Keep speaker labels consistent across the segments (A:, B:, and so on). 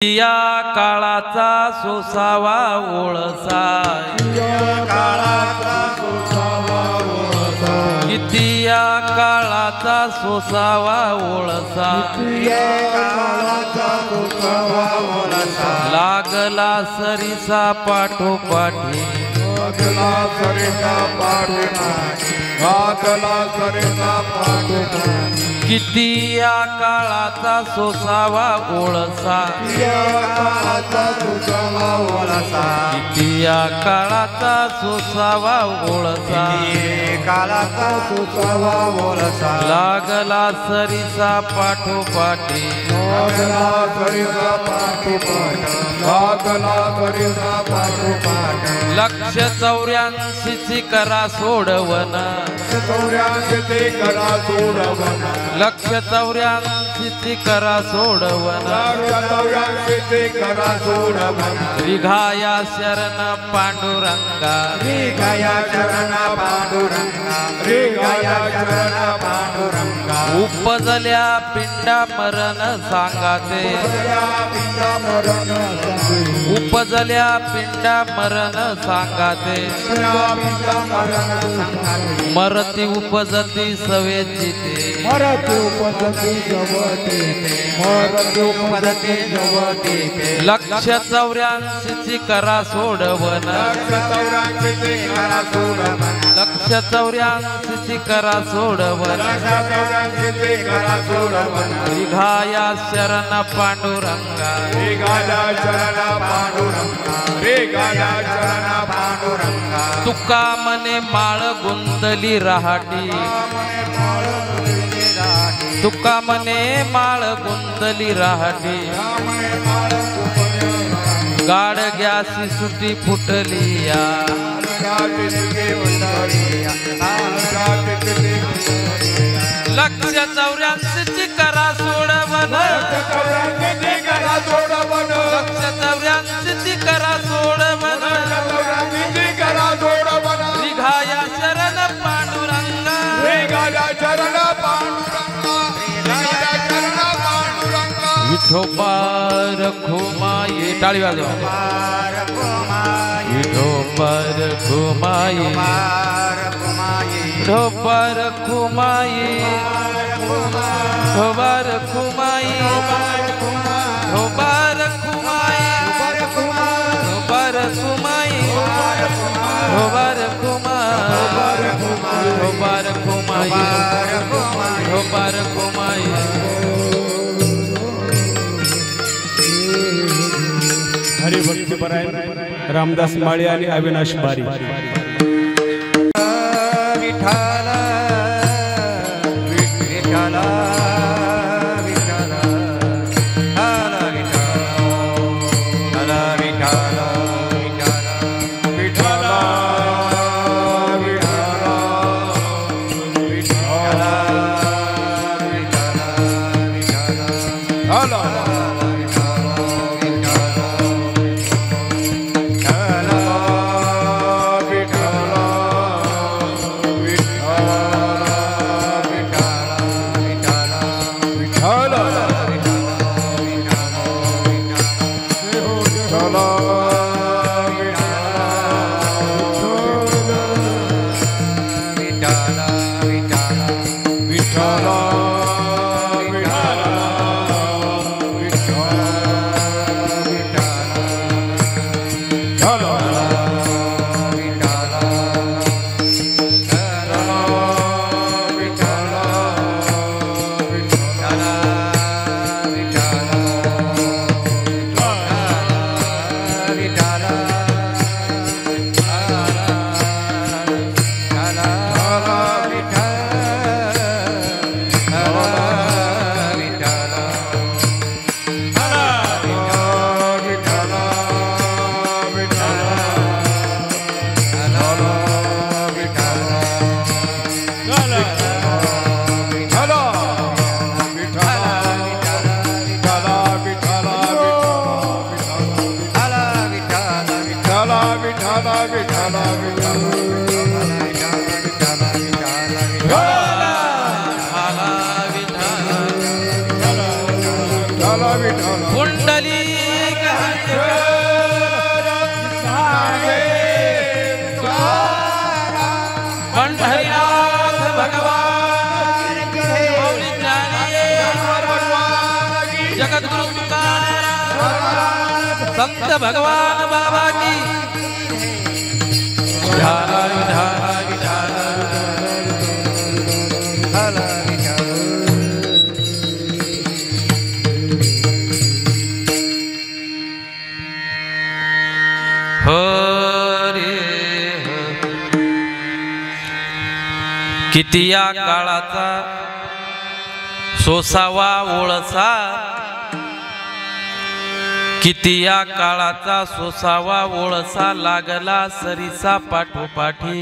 A: या काळाचा सोसावा ओळसा, किती या काळाचा सोसावा ओळसा, लागला सरीसा पाठोपाठी, किती या काळाचा सोसावा ओळसा, किती या काळाचा सोसावा ओळसा, लागला सरीसा पाठोपाठी, लक्ष 84 करा सोडवन, लक्ष 84 करा सोडवन, रिघाया शरण पांडुरंगा, उपजल्या पिंडा मरण सांगाते, उपजल्या पिंडा मरण सांगाते, मरती उपजती सवेची ते, लक्ष 84 करा सोडवन, लक्ष 84 करा सोडवन, रिघाया शरण पांडुरंगा, तुका मने माळ गुंतली राहाटी, तुका मने माळ गुंतली राहाटी, गाडग्यासी सुटी फुटली या, लक्ष 84 करा सोडवन, लक्ष 84 करा सोडवन, रिघाया शरण पांडुरंगा, विठोबा रखुमाई, टाळी वाजवा, विठोबा रखुमाई, विठोबा रखुमाई, विठोबा रखुमाई, विठोबा रखुमाई, विठोबा रखुमाई, विठोबा रखुमाई, विठोबा रखुमाई.
B: हरिभक्तीपरायण रामदास माळी आणि अविनाश बारी.
A: कुंडली पंढरीनाथ भगवान मौली ज्ञानी जगद्गुरु तुकाराम संत भगवान बाबा की किती या काळाचा सोसावा ओळसा, किती या काळाचा सोसावा ओळसा, लागला सरीसा पाठोपाठी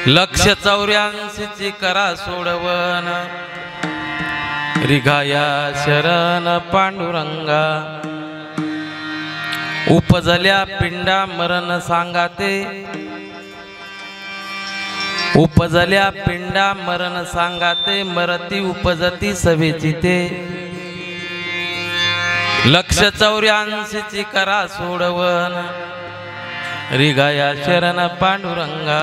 A: 184 करा सोडवन, रिघाया शरण पांडुरंगा, उपजल्या पिंडा मरण सांगाते, उपजल्या पिंडा मरण सांगाते, मरती उपजती सभेची ते, 184 करा सोडवन, रिगाया शरण पांडुरंगा,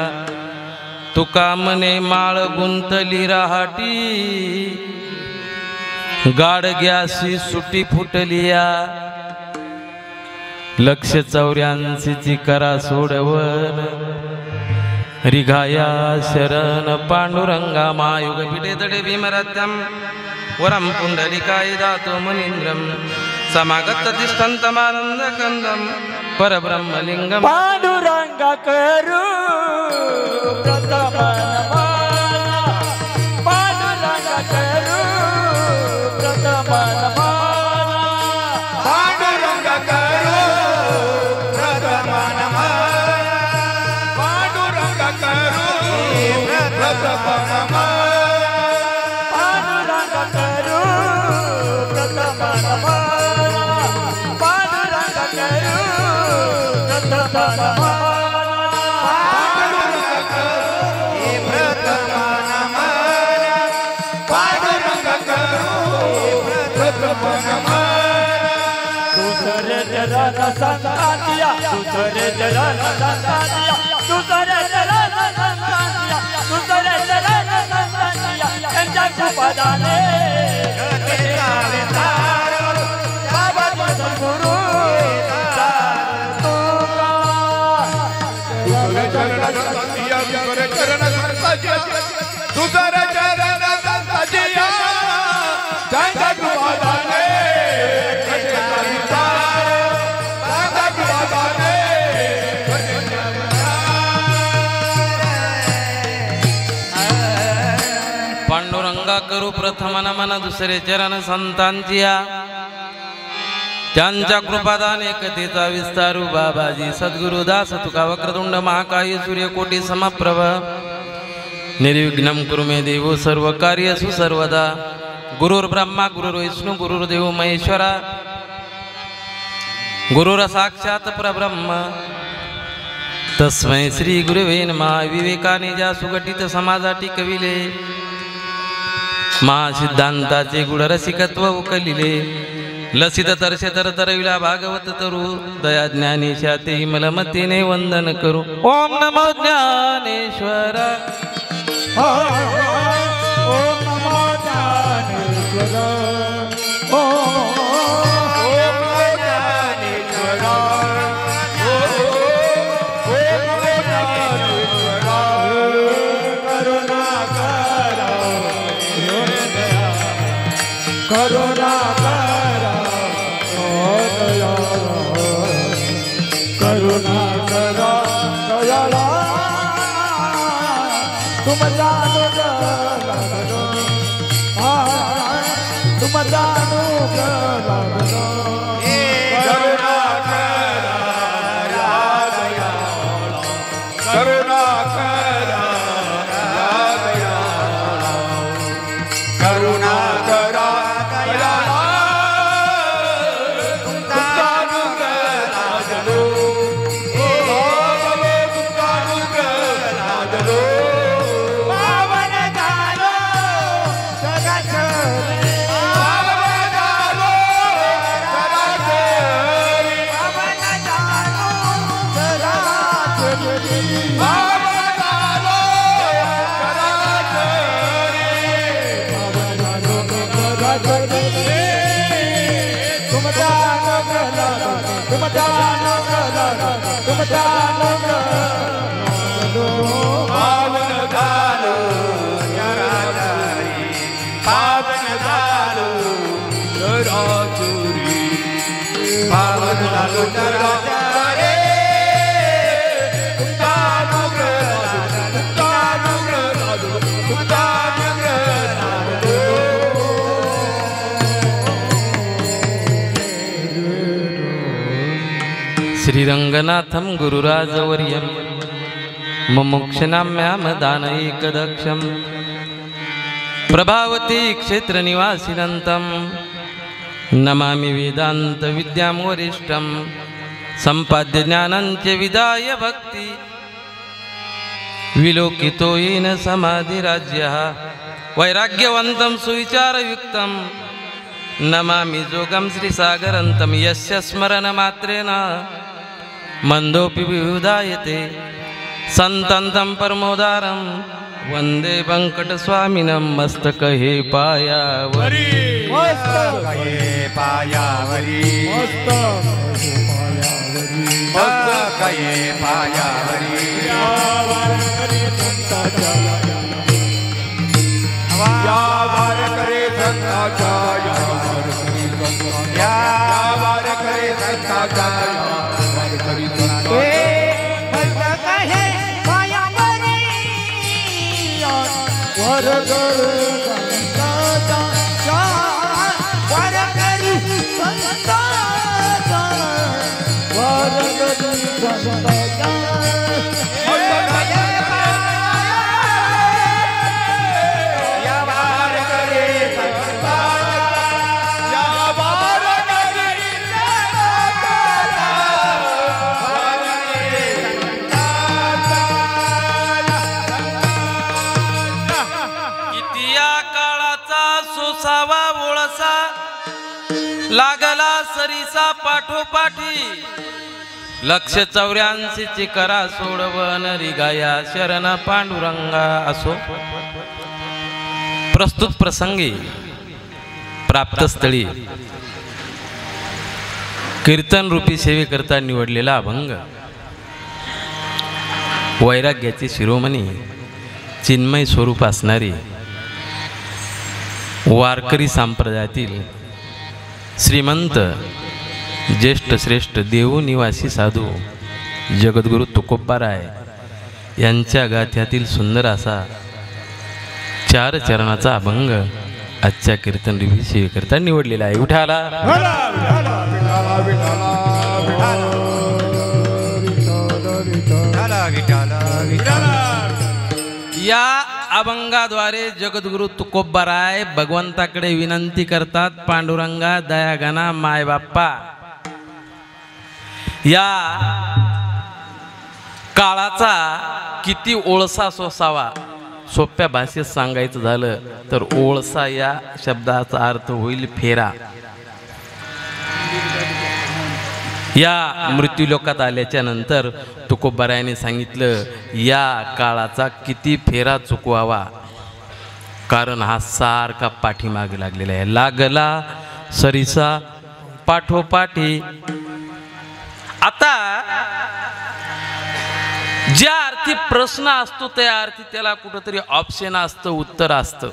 A: तुका मने माळ गुंतली राहाटी, गाडग्याशी सुटी फुटलिया, 184 करा सोडवन, रिघाया शरण पांडुरंगा, मायुग पिठे तडे भीमरात्यम वरम पुंडलिकाय दातो मुनीन्द्रम, समागत तिष्ठन्तमानंद कंदम परब्रह्मलिंगम,
C: पांडुरंगा करू प्रथम नमः, पांडुरंगा करू प्रथम नमः, पांडुरंगा करू प्रथम नमः, पांडुरंगा करू प्रथम नमः, पांडुरंगा करू प्रथम नमः, पांडुरंगा करू प्रथम नमः, पांडुरंगा करू प्रथम नमः, दूसरे चरण संतानिया, दूसरे चरण संतानिया, दूसरे चरण संतानिया, दूसरे चरण संतानिया, यांच्या कृपादाने बाबा सद्गुरु
D: दूसरे चरण संतानिया, दूसरे चरण संतानिया, दूसरे चरण संतानिया, यांच्या कृपादाने
A: पांडुरंगा करू प्रथम नमन, दुसरे चरण संतांचिया, त्यांच्या कृपादान एकतेचा विस्तारू, बाबाजी सद्गुरुदास तुका वक्रतुंड महाकाय सूर्यकोटी समप्रभ, निर्विघ्नं कुरु मे देवो सर्व कार्येषु सर्वदा, गुरुर्ब्रह्मा गुरुर्विष्णु गुरुर्देव महेश्वरा, गुरुर साक्षात परब्रह्म, तस्मै श्री गुरुवे नमः, विवेकाने ज्या सुगठित समाजाटी कविले, महासिद्धांताचे गुढरसिकत्व उकलिले, लसित तरसे तरविला भागवत तरू, दया ज्ञानेशा ते मलमतीने वंदन करू, ओम नमो ज्ञानेश्वर,
C: ओम नमो ज्ञानेश्वर, करुणा करा करुणा करा दयाला, तुम जानो तुम जानो
D: करुणा करा दयाला, करुणा करा दयाला, करुणा करा दयाला, तुमचा अनुग्रह लाजलो, ओ बाबा तुमचा अनुग्रह लाजलो,
C: तुमचा अनुग्रह तुमचा
D: पावन झालो चराचरी पावन झालो चराचरी पावन झालो चराचरी तुमचा अनुग्रह तुमचा अनुग्रह तुमचा
A: श्रीरंगनाथं गुरुराजवर्यं मुमुक्षनाम्यामदानैकदक्षं प्रभावती क्षेत्रनिवासिनन्तं नमामि वेदान्तविद्यां वरिष्ठं सम्पाद्य ज्ञानञ्च विदाय भक्ति विलोकितो येन समाधिराज्यः वैराग्यवन्तं सुविचारयुक्तं नमामि जोगं श्रीसागरन्तं यस्य स्मरणमात्रेण मंदोपि विहुदायते संतन्तं परमोदारं वन्दे वेङ्कटस्वामिनं मस्तकहे पायावरी
D: मस्तकहे पायावरी मस्तकहे पायावरी या वार करे संताचा या वार करे संताचा
A: लागला सरीसा पाठोपाठी 184 करा सोडवन रिगाया शरण पांडुरंगा असो प्रस्तुत प्रसंगी प्राप्त स्थळी कीर्तन रूपी सेवेकरता निवडलेला अभंग वैराग्याची शिरोमणी चिन्मय स्वरूप असणारी वारकरी संप्रदायातील श्रीमंत ज्येष्ठ श्रेष्ठ देवनिवासी साधू जगद्गुरु तुकोबाराय यांच्या गाथ्यातील सुंदर असा 4 चरणाचा अभंग आजच्या कीर्तन रिव्ही करता निवडलेला आहे. उठाला या अभंगाद्वारे जगद्गुरु तुकोबाराय भगवंताकडे विनंती करतात, पांडुरंगा दयागणा माय बाप्पा, या काळाचा किती ओळसा सोसावा. सोप्या भाषेत सांगायचं झालं तर ओळसा या शब्दाचा अर्थ होईल फेरा. या मृत्यूलोकात आल्याच्या नंतर तुकोबारायाने सांगितलं या काळाचा किती फेरा चुकवावा, कारण हा सारखा पाठीमागे लागलेला आहे. लागला सरीसा पाठोपाठी. आता ज्या अर्थी प्रश्न असतो त्या अर्थी त्याला कुठंतरी ऑप्शन असतं, उत्तर असतं.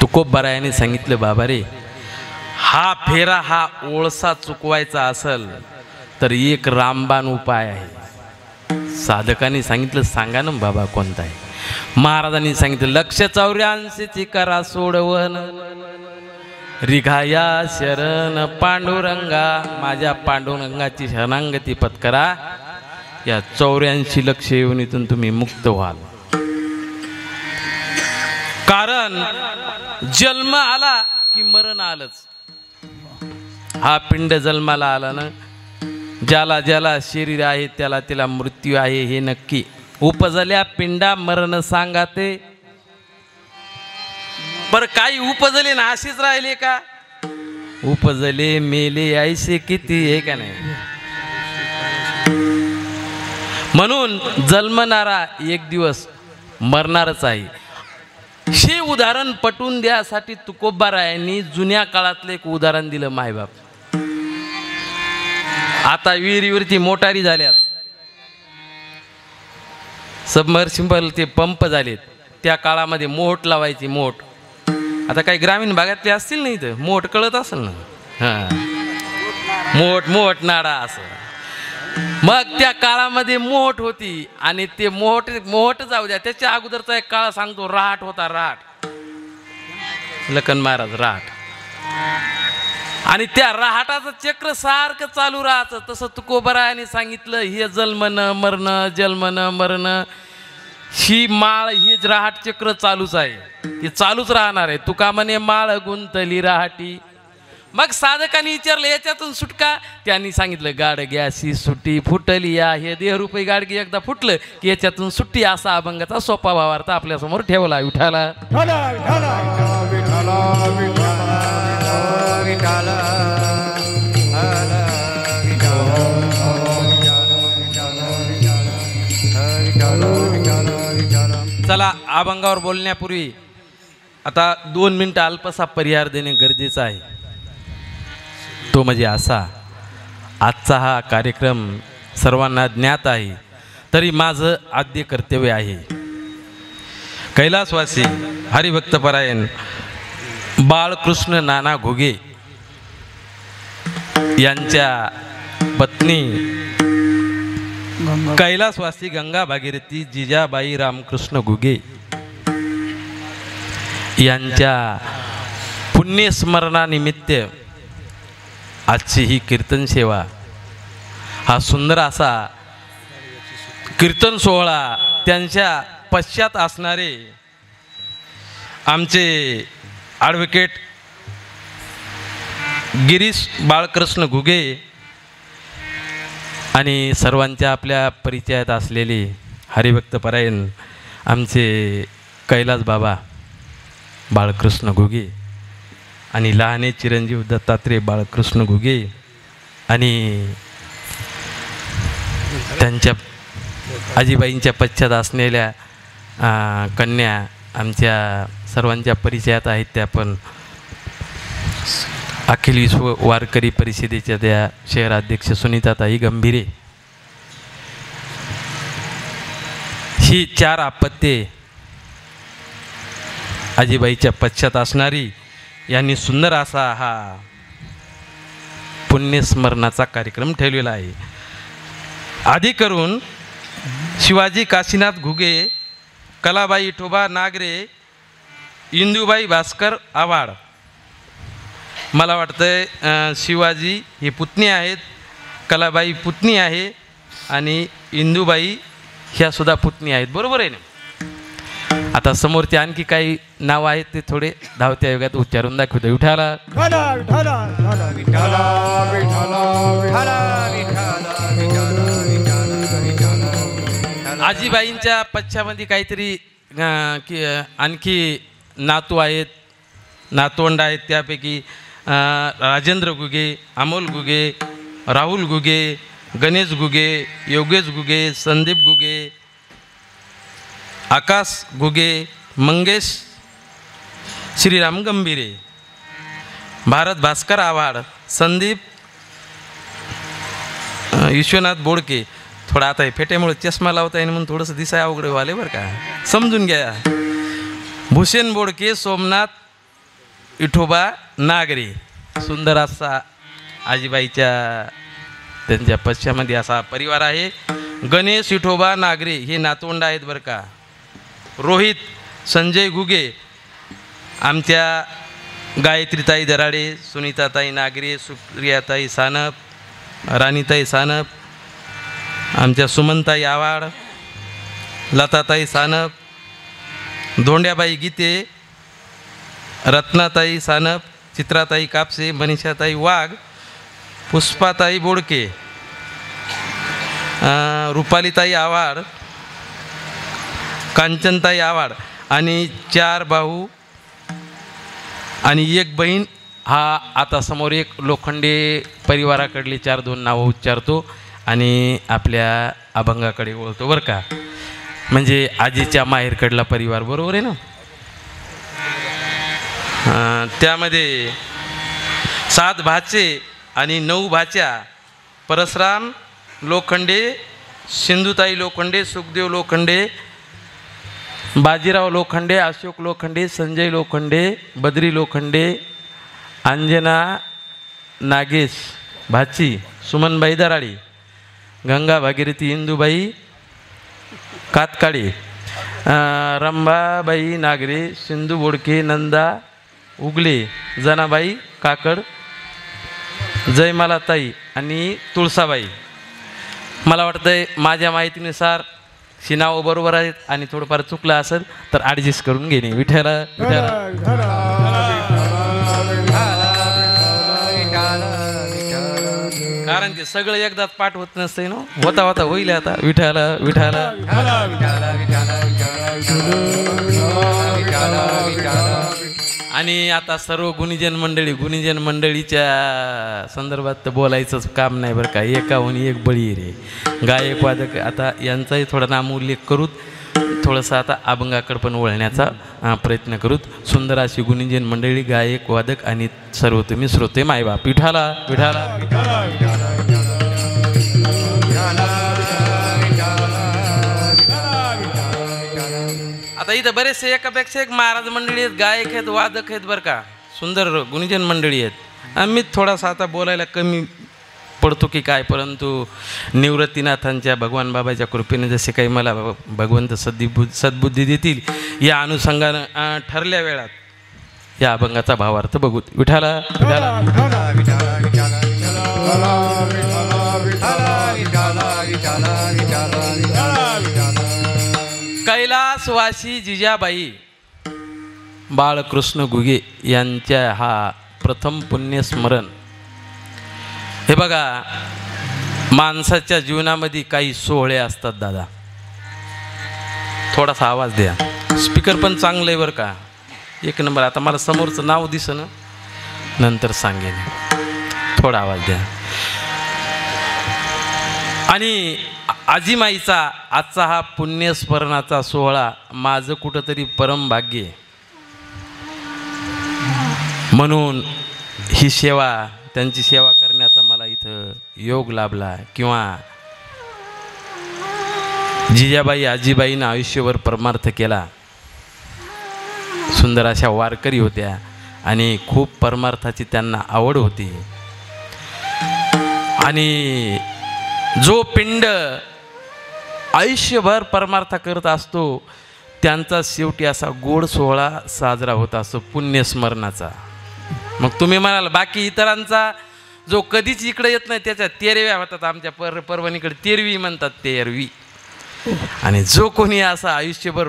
A: तुकोबारायाने सांगितलं बाबा रे, हा फेरा हा ओळसा चुकवायचा असेल तर एक रामबाण उपाय आहे. साधकांनी सांगितलं सांगा ना बाबा कोणता आहे. महाराजांनी सांगितलं 184 करा सोडवन रिघाया शरण पांडुरंगा, माझ्या पांडुरंगाची शरणागती पत्करा, या 84 लक्ष योनीतून तुम्ही मुक्त व्हाल. कारण जन्म आला की मरण आलंच. हा पिंड जन्माला आला ना, ज्याला ज्याला शरीर आहे त्याला त्याला मृत्यू आहे हे नक्की. उपजल्या पिंडा मरण सांगाते. पर काही उपजले ना असेच राहिले का? उपजले मेले ऐसे किती आहे का नाही. म्हणून जन्मणारा एक दिवस मरणारच आहे. हे उदाहरण पटवून द्यासाठी तुकोबारायांनी जुन्या काळातलं एक उदाहरण दिलं. मायबाप आता विहिरीवरती मोटारी झाल्यात, सबमर्सिबल ते पंप झालेत. त्या काळामध्ये मोठ लावायची, मोठ. आता काही ग्रामीण भागातले असतील नाही तर मोठ कळत असेल ना. हां, मोठ मोठ नाडा असं. मग त्या काळामध्ये मोठ होती आणि ते मोठ मोठ जाऊ द्या, त्याच्या अगोदरचा एक काळ सांगतो, राहाट होता. राहाट, लखन महाराज राहाट. आणि त्या राहाटाचं चक्र सारखं चालू राहायचं. तसं तुकोबारायांनी सांगितलं, हे जन्मन मरण, जन्मन मरण, ही माळ, ही राहाट चक्र चालूच आहे, ती चालूच राहणार आहे. तुका म्हणे माळ गुंतली राहाटी. मग साधकांनी विचारलं याच्यातून सुटका? त्यांनी सांगितलं, गाडग्याशी सुटी फुटली या. हे देहरूपी गाडगी एकदा फुटलं की याच्यातून सुट्टी, असा अभंगाचा सोपा भावार्थ आपल्या समोर ठेवला. विठाला चला, अभंगावर बोलण्यापूर्वी आता 2 मिनिटं अल्पसा परिहार देणे गरजेचं आहे. तो म्हणजे असा, आजचा हा कार्यक्रम सर्वांना ज्ञात आहे, तरी माझं आद्य कर्तव्य आहे. कैलासवासी हरिभक्तपरायण बाळकृष्ण नाना घुगे यांच्या पत्नी कैलासवासी गंगा भागीरथी जिजाबाई रामकृष्ण घुगे यांच्या पुण्यस्मरणानिमित्त आजची ही कीर्तन सेवा, हा सुंदर असा कीर्तन सोहळा, त्यांच्या पश्चात असणारे आमचे ॲडव्होकेट गिरीश बाळकृष्ण घुगे आणि सर्वांच्या आपल्या परिचयात असलेले हरिभक्तपरायण आमचे कैलास बाबा बाळकृष्ण घुगे आणि लहाने चिरंजीव दत्तात्रय बाळकृष्ण घुगे आणि त्यांच्या आजीबाईंच्या पश्चात असलेल्या कन्या आमच्या सर्वांच्या परिचयात आहेत. त्या पण अखिल विश्व वारकरी परिषदेच्या त्या शहराध्यक्ष सुनीताताई गंभीरे. ही 4 अपत्ये आजीबाईच्या पश्चात असणारी यांनी सुंदर असा हा पुण्यस्मरणाचा कार्यक्रम ठेवलेला आहे. आधी करून शिवाजी काशीनाथ घुगे, कलाबाई विठोबा नागरे, इंदुबाई भास्कर आव्हाड. मला वाटतं शिवाजी ही पुतणी आहेत, कलाबाई पुतणी आहे आणि इंदुबाई ह्या सुद्धा पुतणी आहेत. बरोबर आहे ना? आता समोरचे आणखी काही नाव आहेत ते थोडे धावत्या युगात उच्चारून दाखवतो. विठाला आजीबाईंच्या पश्चामध्ये काहीतरी आणखी नातू आहेत, नातवंड आहेत. त्यापैकी राजेंद्र घुगे, अमोल घुगे, राहुल घुगे, गणेश घुगे, योगेश घुगे, संदीप घुगे, आकाश घुगे, मंगेश श्रीराम गंभीरे, भारत भास्कर आव्हाड, संदीप विश्वनाथ बोडके. थोडा आता फेट्यामुळे चष्मा लावता येईल म्हणून थोडंसं दिसाय अवघड वाले बरं का, समजून घ्या. भूषण बोडके, सोमनाथ विठोबा नागरे. सुंदर असा आजीबाईच्या त्यांच्या पश्चामध्ये असा परिवार आहे. गणेश विठोबा नागरे हे नातवंड आहेत बरं का. रोहित संजय घुगे, आमच्या गायत्रीताई दराडे, सुनीताताई नागरे, सुप्रियाताई सानप, राणीताई सानप, आमच्या सुमनताई आव्हाड, लताताई सानप, धोंड्याबाई गीते, रत्नाताई सानप, चित्राताई कापसे, मनीषाताई वाघ, पुष्पाताई बोडके, रुपालीताई आव्हाड, कांचनताई आव्हाड आणि 4 भाऊ आणि 1 बहीण. हा आता समोर एक लोखंडे परिवाराकडली 4-2 नावं उच्चारतो आणि आपल्या अभंगाकडे वळतो बरं का. म्हणजे आजीच्या माहेरकडला परिवार, बरोबर आहे ना? त्यामध्ये 7 भाचे आणि 9 भाच्या परशुराम लोखंडे, सिंधुताई लोखंडे, सुखदेव लोखंडे, बाजीराव लोखंडे, अशोक लोखंडे, संजय लोखंडे, बद्री लोखंडे, अंजना नागेश भाची, सुमनबाई दराडी, गंगा भागीरथी इंदुबाई कातकाळे, रंभाबाई नागरे, सिंधू बोडके, नंदा उगले, जनाबाई काकड, जयमालाताई आणि तुळसाबाई. मला वाटतंय माझ्या माहितीनुसार ही नावं बरोबर आहेत आणि थोडंफार चुकलं असेल तर ॲडजस्ट करून घेणे. विठ्ठला विठ्ठला. कारण ते सगळं एकदाच पाठ होत नसते ना, होता होता होईल आता. विठ्ठला विठ्ठला. आणि आता सर्व गुणीजन मंडळीच्या संदर्भात तर बोलायचंच काम नाही बरं का. एकाहून एक बळी रे गायक वादक. आता यांचाही थोडा नामोल्लेख करूत, थोडंसं आता अभंगाकडे पण वळण्याचा प्रयत्न करूत. सुंदर अशी गुणीजन मंडळी, गायक वादक आणि सर्व तुम्ही श्रोते मायबाप. विठाला विठाला. आता इथं बरेचसे एकापेक्षा एक महाराज मंडळी आहेत, गायक आहेत, वादक आहेत बरं का. सुंदर गुणीजन मंडळी आहेत. मी थोडासा आता बोलायला कमी पडतो की काय, परंतु निवृत्तीनाथांच्या भगवान बाबाच्या कृपेने जसे काही मला भगवंत सद्बुद्धी देतील या अनुषंगानं ठरल्या वेळात या अभंगाचा भावार्थ बघू. विठाला कैलासवासी जिजाबाई बाळकृष्ण घुगे यांच्या हा प्रथम पुण्यस्मरण. हे बघा, माणसाच्या जीवनामध्ये काही सोहळे असतात दादा. थोडासा आवाज द्या. स्पीकर पण चांगलं आहे बरं का, एक नंबर. आता मला समोरचं नाव दिसं ना, नंतर सांगेन. थोडा आवाज द्या. आणि आजीमाईचा आजचा हा पुण्यस्मरणाचा सोहळा माझं कुठंतरी परम भाग्य आहे. म्हणून ही सेवा, त्यांची सेवा करण्याचा मला इथं योग लाभला. किंवा जिजाबाई आजीबाईनं आयुष्यभर परमार्थ केला. सुंदर अशा वारकरी होत्या आणि खूप परमार्थाची त्यांना आवड होती. आणि जो पिंड आयुष्यभर परमार्थ करत असतो त्यांचा शेवटी असा गोड सोहळा साजरा होत असतो पुण्यस्मरणाचा. मग तुम्ही म्हणाल बाकी इतरांचा जो कधीच इकडे येत नाही त्याच्या तेरव्या होतात. आमच्या परभणीकडे तेरवी म्हणतात, तेरवी. आणि जो कोणी असं आयुष्यभर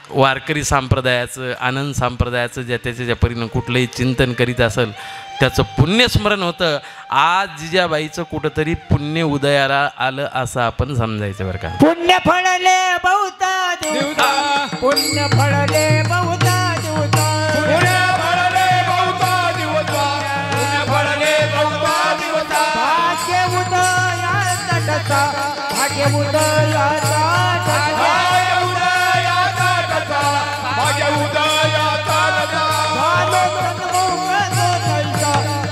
A: वारकरी संप्रदायाचं, आनंद संप्रदायाचं ज्या त्याच्या परीनं कुठलंही चिंतन करीत असेल त्याचं पुण्यस्मरण होतं. आज जिजाबाईचं कुठंतरी पुण्य उदयाला आलं असं आपण समजायचं बरं का.
C: पुण्य फळले बहुता दिवसा, पुण्य फळले बहुता दिवसा,
D: पुण्य फळले बहुता दिवसा, पुण्य फळले बहुता दिवसा.
C: भाग्य उदयाचा ठसा, भाग्य उदयाचा ठसा,
D: भाग्य उदयाचा ठसा, भाग्य उदयाचा ठसा.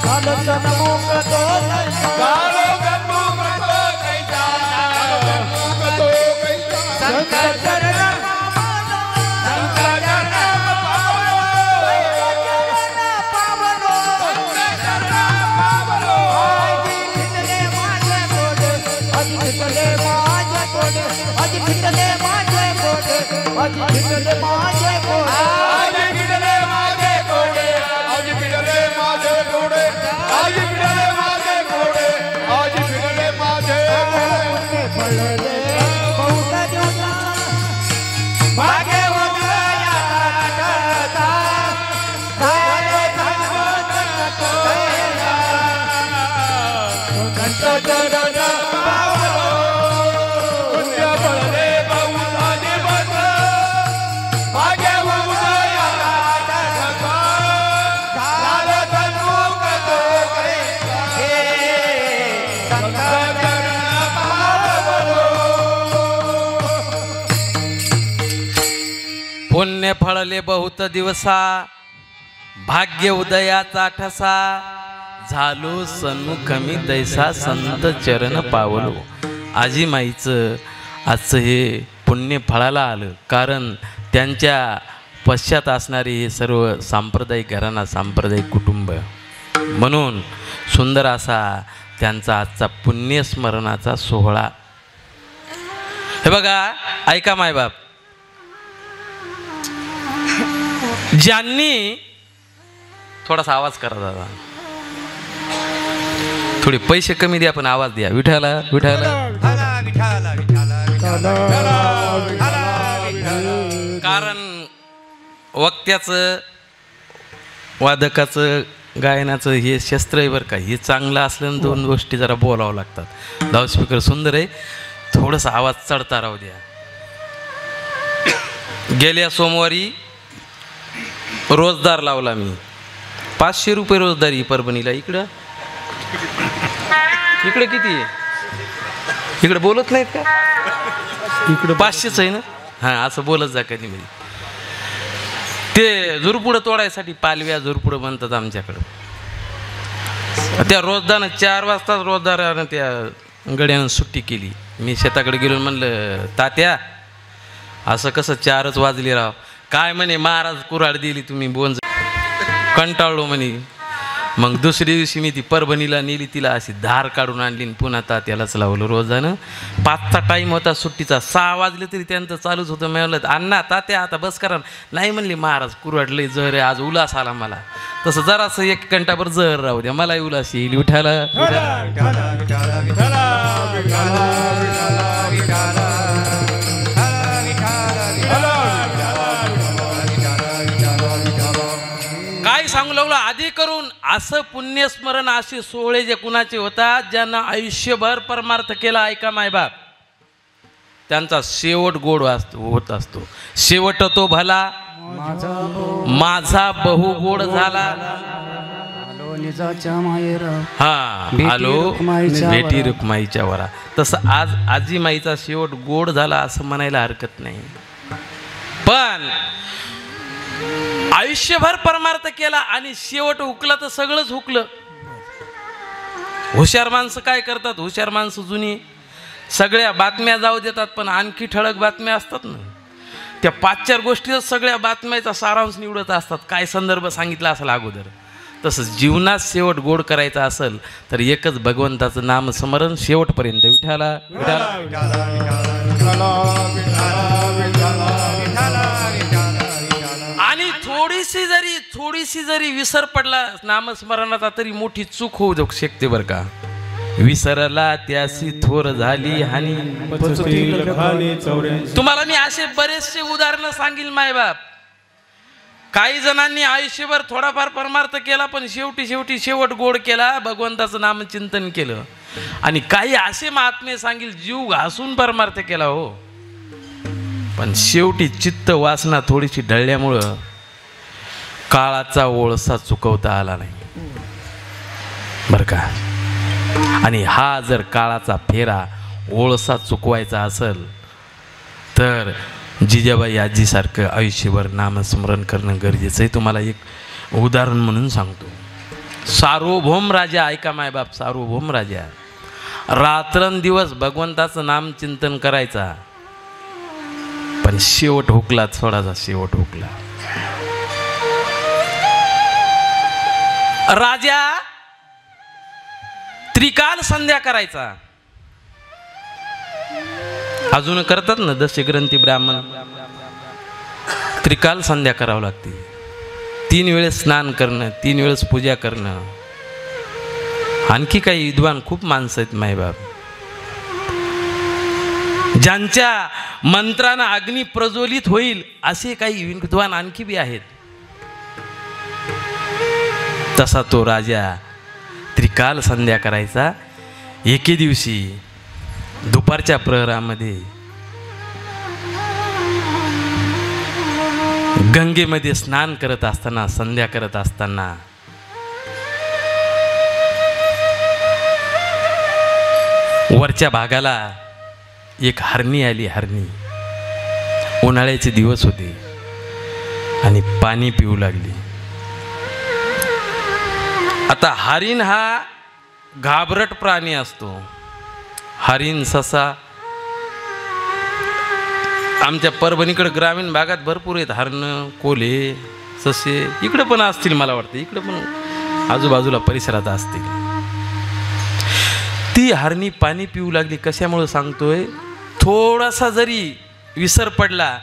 C: झालो जन्मोक तो तैसा,
D: झालो जन्मोक तो तैसा, झालो जन्मोक तो तैसा.
C: संत चरण
D: संत चरण
C: पावलो,
D: संत चरण पावलो.
C: आजी फिटले माझे कोडे, आजी फिटले माझे कोडे, आजी फिटले माझे कोडे, आजी फिटले माझे कोडे,
D: आज फिरले माझे घोडे, आज फिरले माझे घोडे, आज फिरले माझे घोडे.
C: फळले बहुत दिवसा, भाग्य उदयाचा ठसा, झालो जन्मोक तो तैसा. संत चरण
D: पावलो, पुण्य फळले बहुता दिवस, भाग्य उदयाचा ठसा, झालो जन्मोक तो तैसा. संत चरण पावलो.
A: पुण्य फळले बहुत दिवसा, भाग्य उदयाचा ठसा झालो सन्मुख मी दैसा संत चरण पावलो. आजी माईचं आजचं हे पुण्य फळाला आलं, कारण त्यांच्या पश्चात असणारे हे सर्व सांप्रदायिक घराणा, सांप्रदायिक कुटुंब, म्हणून सुंदर असा त्यांचा आजचा पुण्यस्मरणाचा सोहळा. हे बघा, ऐका मायबाप, ज्यांनी थोडासा आवाज करा दादा, थोडे पैसे कमी द्या पण आवाज द्या. विठाला विठाला, कारण वक्त्याचं, वादकाचं, गायनाचं हे शस्त्र आहे बरं का. हे चांगलं असलं, दोन गोष्टी जरा बोलावं लागतात. लाऊडस्पीकर सुंदर आहे, थोडासा आवाज चढता राहू द्या. गेल्या सोमवारी रोजदार लावला मी, 500 रुपये रोजदारी परभणीला. इकडं इकडे किती आहे? इकडे बोलत नाहीत का? इकडं 500च आहे ना. हां, असं बोलत जा कधी मी. ते झुरपुडं तोडायसाठी पालव्या झुरपुडं म्हणतात आमच्याकडं. त्या रोजदानं 4 वाजताच रोजदारानं त्या गड्यानं सुट्टी केली. मी शेताकडे गेलो, म्हणलं तात्या असं कसं 4च वाजली राव? काय म्हणे, महाराज कुऱ्हाड दिली तुम्ही बोंज, कंटाळलो म्हणे. मग दुसऱ्या दिवशी मी ती परभणीला नेली, तिला अशी धार काढून आणली, पुन्हा तात्यालाच लावलं. रोजानं 5चा टाईम होता सुट्टीचा, 6 वाजले तरी त्यांचं चालूच होतं. मी म्हणलं अण्णा तात्या आता बस करा. नाही म्हणली, महाराज कुऱ्हाड लय जहर आहे, आज उल्हास आला मला. तसं जरासं 1 घंटाभर जहर राहू द्या, मलाही उल्हास येईल. विठाला काय सांगू लागलो, आधी करून असं पुण्यस्मरण असे सोहळे जे कुणाचे होतात, ज्यांना आयुष्यभर परमार्थ केला. ऐका मायबाप, त्यांचा शेवट गोड होत असतो. शेवट तो भला माझा बहु गोड झाला. हा, आलो भेटी रुक्माईच्या वरा. तसं आज आजी माईचा शेवट गोड झाला असं म्हणायला हरकत नाही. पण आयुष्यभर परमार्थ केला आणि शेवट हुकला तर सगळंच हुकलं. हुशार माणसं काय करतात, हुशार माणसं जुनी सगळ्या बातम्या जाऊ देतात, पण आणखी ठळक बातम्या असतात ना, त्या 5-4 गोष्टी सगळ्या बातम्याचा सारांश निवडत असतात. काय संदर्भ सांगितला असेल अगोदर. तसंच जीवनात शेवट गोड करायचा असेल तर एकच भगवंताचं नाम स्मरण शेवटपर्यंत. विठाला आणि थोडीशी जरी विसर पडला नामस्मरणाचा तरी मोठी चूक होऊ शकते बरं का. विसरला त्यासी थोर झाली हानी. तुम्हाला मी असे बरेचसे उदाहरणं सांगेल मायबाप. काही जणांनी आयुष्यभर थोडाफार परमार्थ केला, पण शेवटी शेवट गोड केला, भगवंताचं नामचिंतन केलं. आणि काही असे महात्मे सांगेल जीव घासून परमार्थ केला हो, पण शेवटी चित्त वासना थोडीशी ढळल्यामुळं काळाचा ओळसा चुकवता आला नाही बरं का. आणि हा जर काळाचा फेरा ओळसा चुकवायचा असेल तर जिजाबाई आजीसारखं आयुष्यभर नामस्मरण करणं गरजेचं आहे. तुम्हाला एक उदाहरण म्हणून सांगतो. सार्वभौम राजा, ऐका मायबाप, सार्वभौम राजा रात्रंदिवस भगवंताचं नामचिंतन करायचा, पण शेवट हुकला, थोडासा शेवट हुकला. राजा त्रिकाल संध्या करायचा. अजून करतात ना दशग्रंथी ब्राह्मण, त्रिकाल संध्या करावं लागते. 3 वेळेस स्नान करणं, 3 वेळेस पूजा करणं. आणखी काही विद्वान खूप माणसं आहेत मायबाप, ज्यांच्या मंत्रानं अग्नी प्रज्वलित होईल असे काही विद्वान आणखी बी आहेत. तसा तो राजा त्रिकाल संध्या करायचा. एके दिवशी दुपारच्या प्रहरामध्ये गंगेमध्ये स्नान करत असताना, संध्या करत असताना वरच्या भागाला एक हरणी आली. हरणी उन्हाळ्याचे दिवस होते आणि पाणी पिऊ लागली. आता हरिण हा घाबरट प्राणी असतो. हरिण, ससा आमच्या परभणीकडे ग्रामीण भागात भरपूर आहेत. हरण, कोल्हे, ससे इकडे पण असतील मला वाटतं. इकडे पण आजूबाजूला परिसरात असतील. ती हरणी पाणी पिऊ लागली. कशामुळे सांगतोय, थोडासा जरी विसर पडला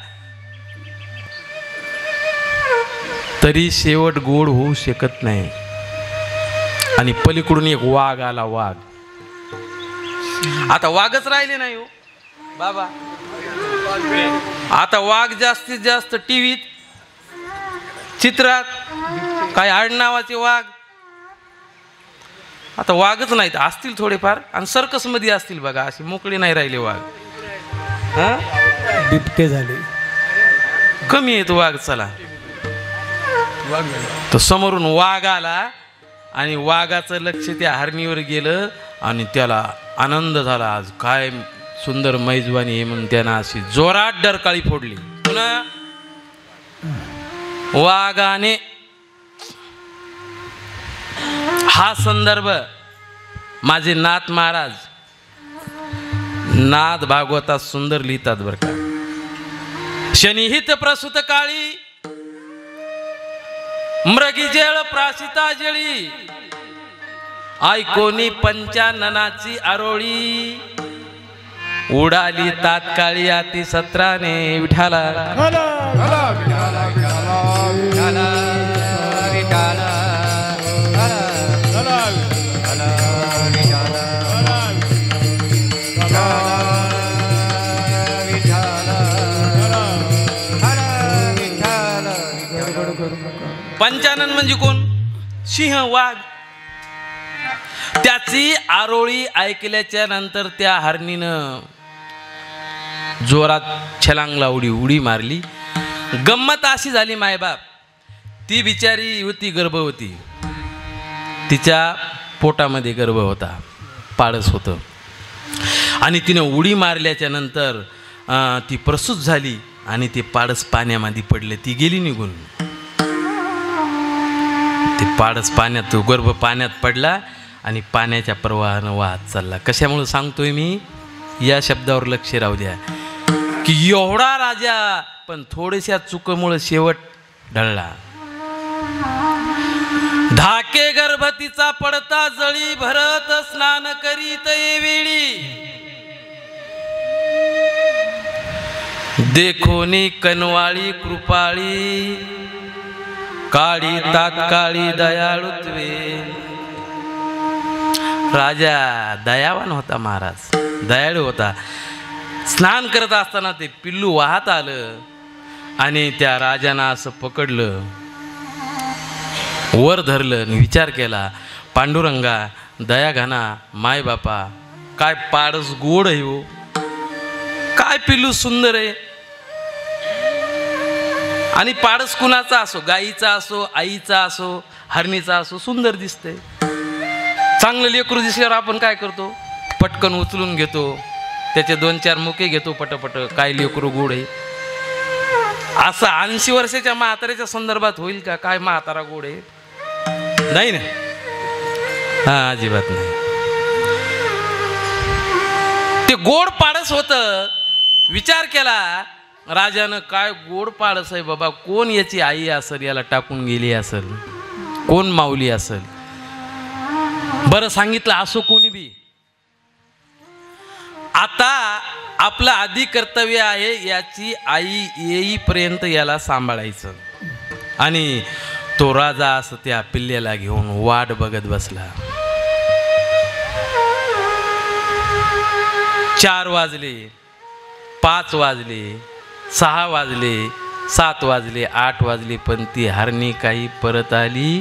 A: तरी शेवट गोड होऊ शकत नाही. आणि पलीकडून एक वाघ आला. वाघ, आता वाघच राहिले नाही हो बाबा. आता वाघ जास्तीत जास्त टीव्हीत, चित्रात, काय आडनावाचे वाघ. आता वाघच नाहीत. असतील थोडेफार आणि सर्कस मध्ये असतील बघा. असे मोकळे नाही राहिले वाघ.
B: बिबटे झाले,
A: कमी आहेत वाघ. चला, तो समोरून वाघ आला आणि वाघाचं लक्ष त्या हरणीवर गेलं आणि त्याला आनंद झाला. आज काय सुंदर मैजवानी आहे म्हणून त्यानं अशी जोरात डरकाळी फोडली. पुन्हा वाघाने, हा संदर्भ माझे नाथ महाराज नाथ भागवतात सुंदर लिहितात बर का. शनिहित प्रसूत काळी मृगी जेळ प्राशिता जेळी ऐकोनी पंचाननाची आरोळी उडाली तात्काळी अति सत्राने विठाला. पंचानन म्हणजे कोण? सिंह, वाघ. त्याची आरोळी ऐकल्याच्या नंतर त्या हरणीनं जोरात छलांग लावली, उडी मारली. गंमत अशी झाली मायबाप, ती बिचारी होती गर्भवती. तिच्या पोटामध्ये गर्भ होता, पाडस होतं. आणि तिनं उडी मारल्याच्या नंतर ती प्रसूत झाली आणि ते पाडस पाण्यामध्ये पडले. ती गेली निघून. ते पाडस पाण्यात, तो गर्भ पाण्यात पडला आणि पाण्याच्या प्रवाहानं वाहत चालला. कशामुळे सांगतोय मी, या शब्दावर लक्ष राहू द्या की एवढा राजा पण थोड्याशा चुकीमुळे शेवट ढळला. धाके गर्भतीचा पडता जळी भरत स्नान करीत वेळी देखोनी कनवाळी कृपाळी काळी तात्काळी दयाळुत्वे. राजा दयावान होता, महाराज दयाळू होता. स्नान करत असताना ते पिल्लू वाहत आलं आणि त्या राजानं असं पकडलं, वर धरलं आणि विचार केला, पांडुरंगा दया घाना माय बापा, काय पाडस गोड आहे हो, काय पिल्लू सुंदर आहे. आणि पाडस कुणाचा असो, गाईचा असो, आईचा असो, हरणीचा असो, सुंदर दिसते. चांगलं लेकरू दिसल्यावर आपण काय करतो, पटकन उचलून घेतो, त्याचे 2-4 मुके घेतो पटपट. काय लेकरू गोड आहे. असं 80 वर्षाच्या म्हाताऱ्याच्या संदर्भात होईल का, काय म्हातारा गोड आहे? नाही ना, हा अजिबात नाही. ते गोड पाडस होतं. विचार केला राजानं, काय गोड पाडस आहे बाबा, कोण याची आई असेल, याला टाकून गेली असेल, कोण माऊली असेल. बरं सांगितलं, असो कोणी बी. आता आपलं आधी कर्तव्य आहे याची आई येईपर्यंत याला सांभाळायचं. आणि तो राजा असं त्या पिल्ल्याला घेऊन वाट बघत बसला. 4 वाजले, 5 वाजले, 6 वाजले, 7 वाजले, 8 वाजले, पण ती हरणी काही परत आली.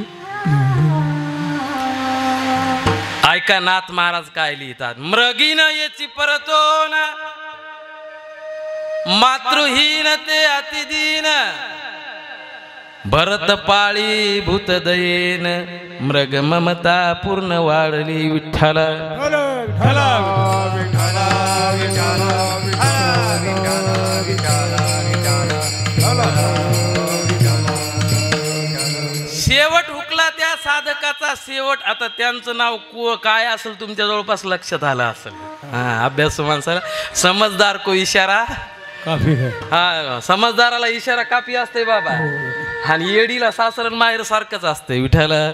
A: ऐका नाथ महाराज काय लिहितात, मृगीन याची परतोन मातृहीन ते अतिदीन भरत पाळी भूत दयेन मृग ममता पूर्ण वाढली विठ्ठल. शेवट हुकला त्या साधक नाटकाचा शेवट, आता त्यांचं नाव काय असेल तुमच्या जवळपास लक्षात आलं असेल. हा, अभ्यास माणसाला समजदार को इशारा
B: काफी है.
A: हा, समजदाराला इशारा काफी असते बाबा. आणि येडीला सासरण माहेर सारखंच असतंय. विठाला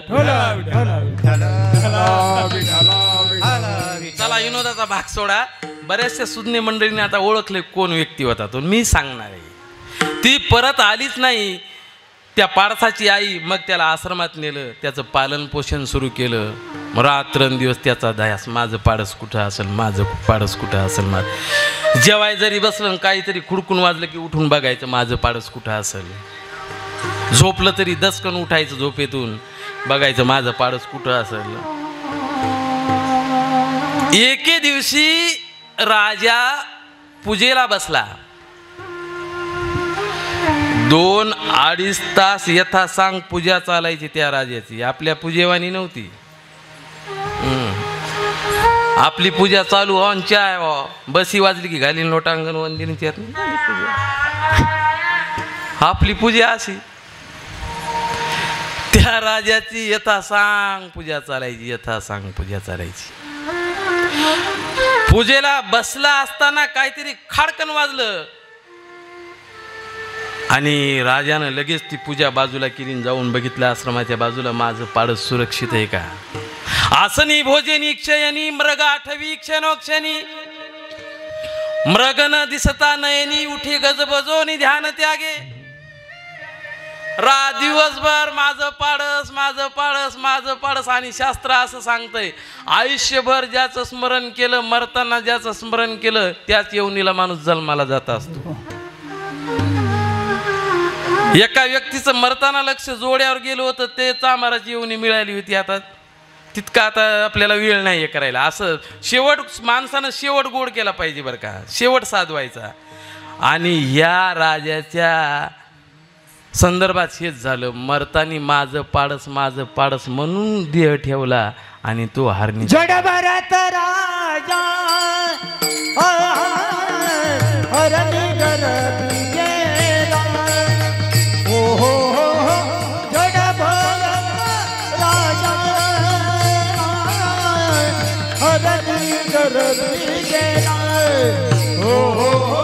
A: चला विनोदाचा भाग सोडा. बऱ्याचशा सुज्ञ मंडळीने आता ओळखले कोण व्यक्ती होता तो. मी सांगणार आहे. ती परत आलीच नाही. त्या पाडसाची आई मग त्याला आश्रमात नेलं, त्याचं पालन पोषण सुरू केलं. रात्रंदिवस त्याचा दयास, माझं पाडस कुठं असेल, माझं पाडस कुठं असेल. माझं जेवाय जरी बसलं काहीतरी खुडकून वाजलं की उठून बघायचं माझं पाडस कुठं असेल. झोपलं तरी दसकन उठायचं झोपेतून, बघायचं माझं पाडस कुठं असेल. एके दिवशी राजा पूजेला बसला. 2-2.5 तास यथा सांग पूजा चालायची त्या राजाची. आपल्या पूजेवानी नव्हती. आपली पूजा चालू ऑन चाय बसी वाजली की घालीन लोटांगण वंदिनीची. आपली पूजा अशी. त्या राजाची यथा सांग पूजा चालायची, यथा सांग पूजा चालायची. पूजेला बसला असताना काहीतरी खाडकन वाजलं आणि राजानं लगेच ती पूजा बाजूला केली. जाऊन बघितलं आश्रमाच्या बाजूला, माझं पाडस सुरक्षित आहे का. आसनी भोजनी क्षयनी मृग आठवी क्षणोक्षणी, मृग न दिसता नयनी उठी गजबजोनी ध्यान त्यागे. दिवसभर माझं पाडस, माझं पाडस, माझं पाडस. आणि शास्त्र असं सांगतंय, आयुष्यभर ज्याचं स्मरण केलं, मरताना ज्याचं स्मरण केलं, त्याच येवनीला माणूस जन्माला जात असतो. एका व्यक्तीचं मरताना लक्ष जोड्यावर गेलं होतं, ते चामाराची येवनी मिळाली होती. आता तितका आता आपल्याला वेळ नाही हे करायला. असं शेवट माणसानं शेवट गोड केला पाहिजे बरं का, शेवट साधवायचा. आणि या राजाच्या संदर्भात हेच झालं. मरतानी माझं पाडस, माझं पाडस म्हणून देह ठेवला आणि तो हारणी.
C: जडभरत राजा हरणी गरबी गेला. हो हो हो जडभरत राजा हरणी गरबी गेला. हो हो हो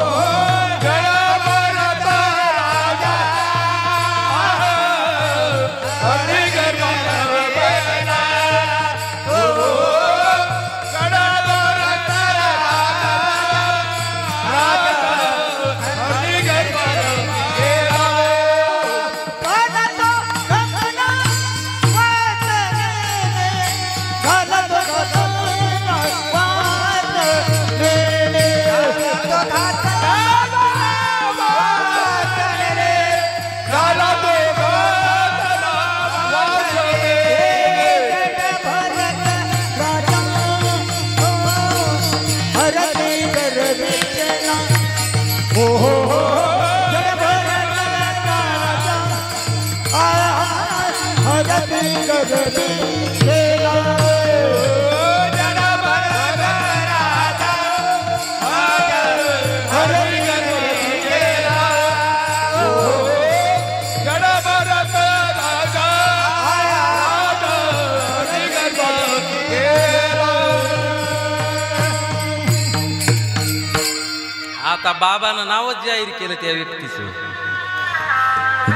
A: आता बाबानं नावच जाहीर केलं त्या व्यक्तीचं.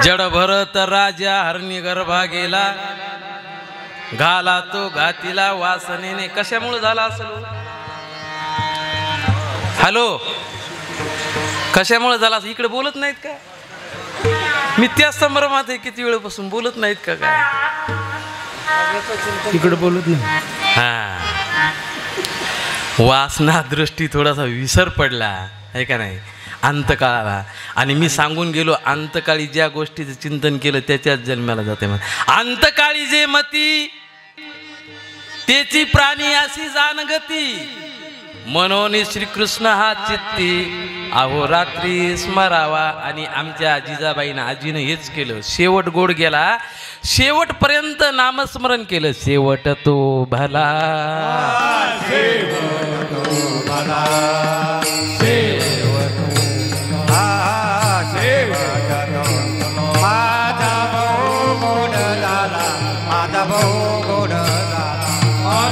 A: जड भरत राजा हरणी गर्भा गेला, घाला तो घातीला वासनेने. कशामुळे झाला असेल? हॅलो, कशामुळे झाला? इकडे बोलत नाहीत का? मी त्या संभ्रमात आहे, किती वेळपासून बोलत नाहीत का काय?
B: इकडे बोलत नाही.
A: हा, वासना दृष्टी थोडासा विसर पडला आहे का नाही अंतकाळाला. आणि मी सांगून गेलो, अंतकाळी ज्या गोष्टीचं चिंतन केलं त्याच्याच जन्माला जाते. अंतकाळी जे मती तेची प्राणी अशी जानगती, म्हणून श्रीकृष्ण हा चित्ती अहो रात्री स्मरावा. आणि आमच्या जिजाबाईनं आजीनं हेच केलं. शेवट गोड गेला, शेवटपर्यंत नामस्मरण केलं. शेवट तो भला,
D: शेवट तो भला, शेवट माझा भाऊ मोडला, माझा भाऊ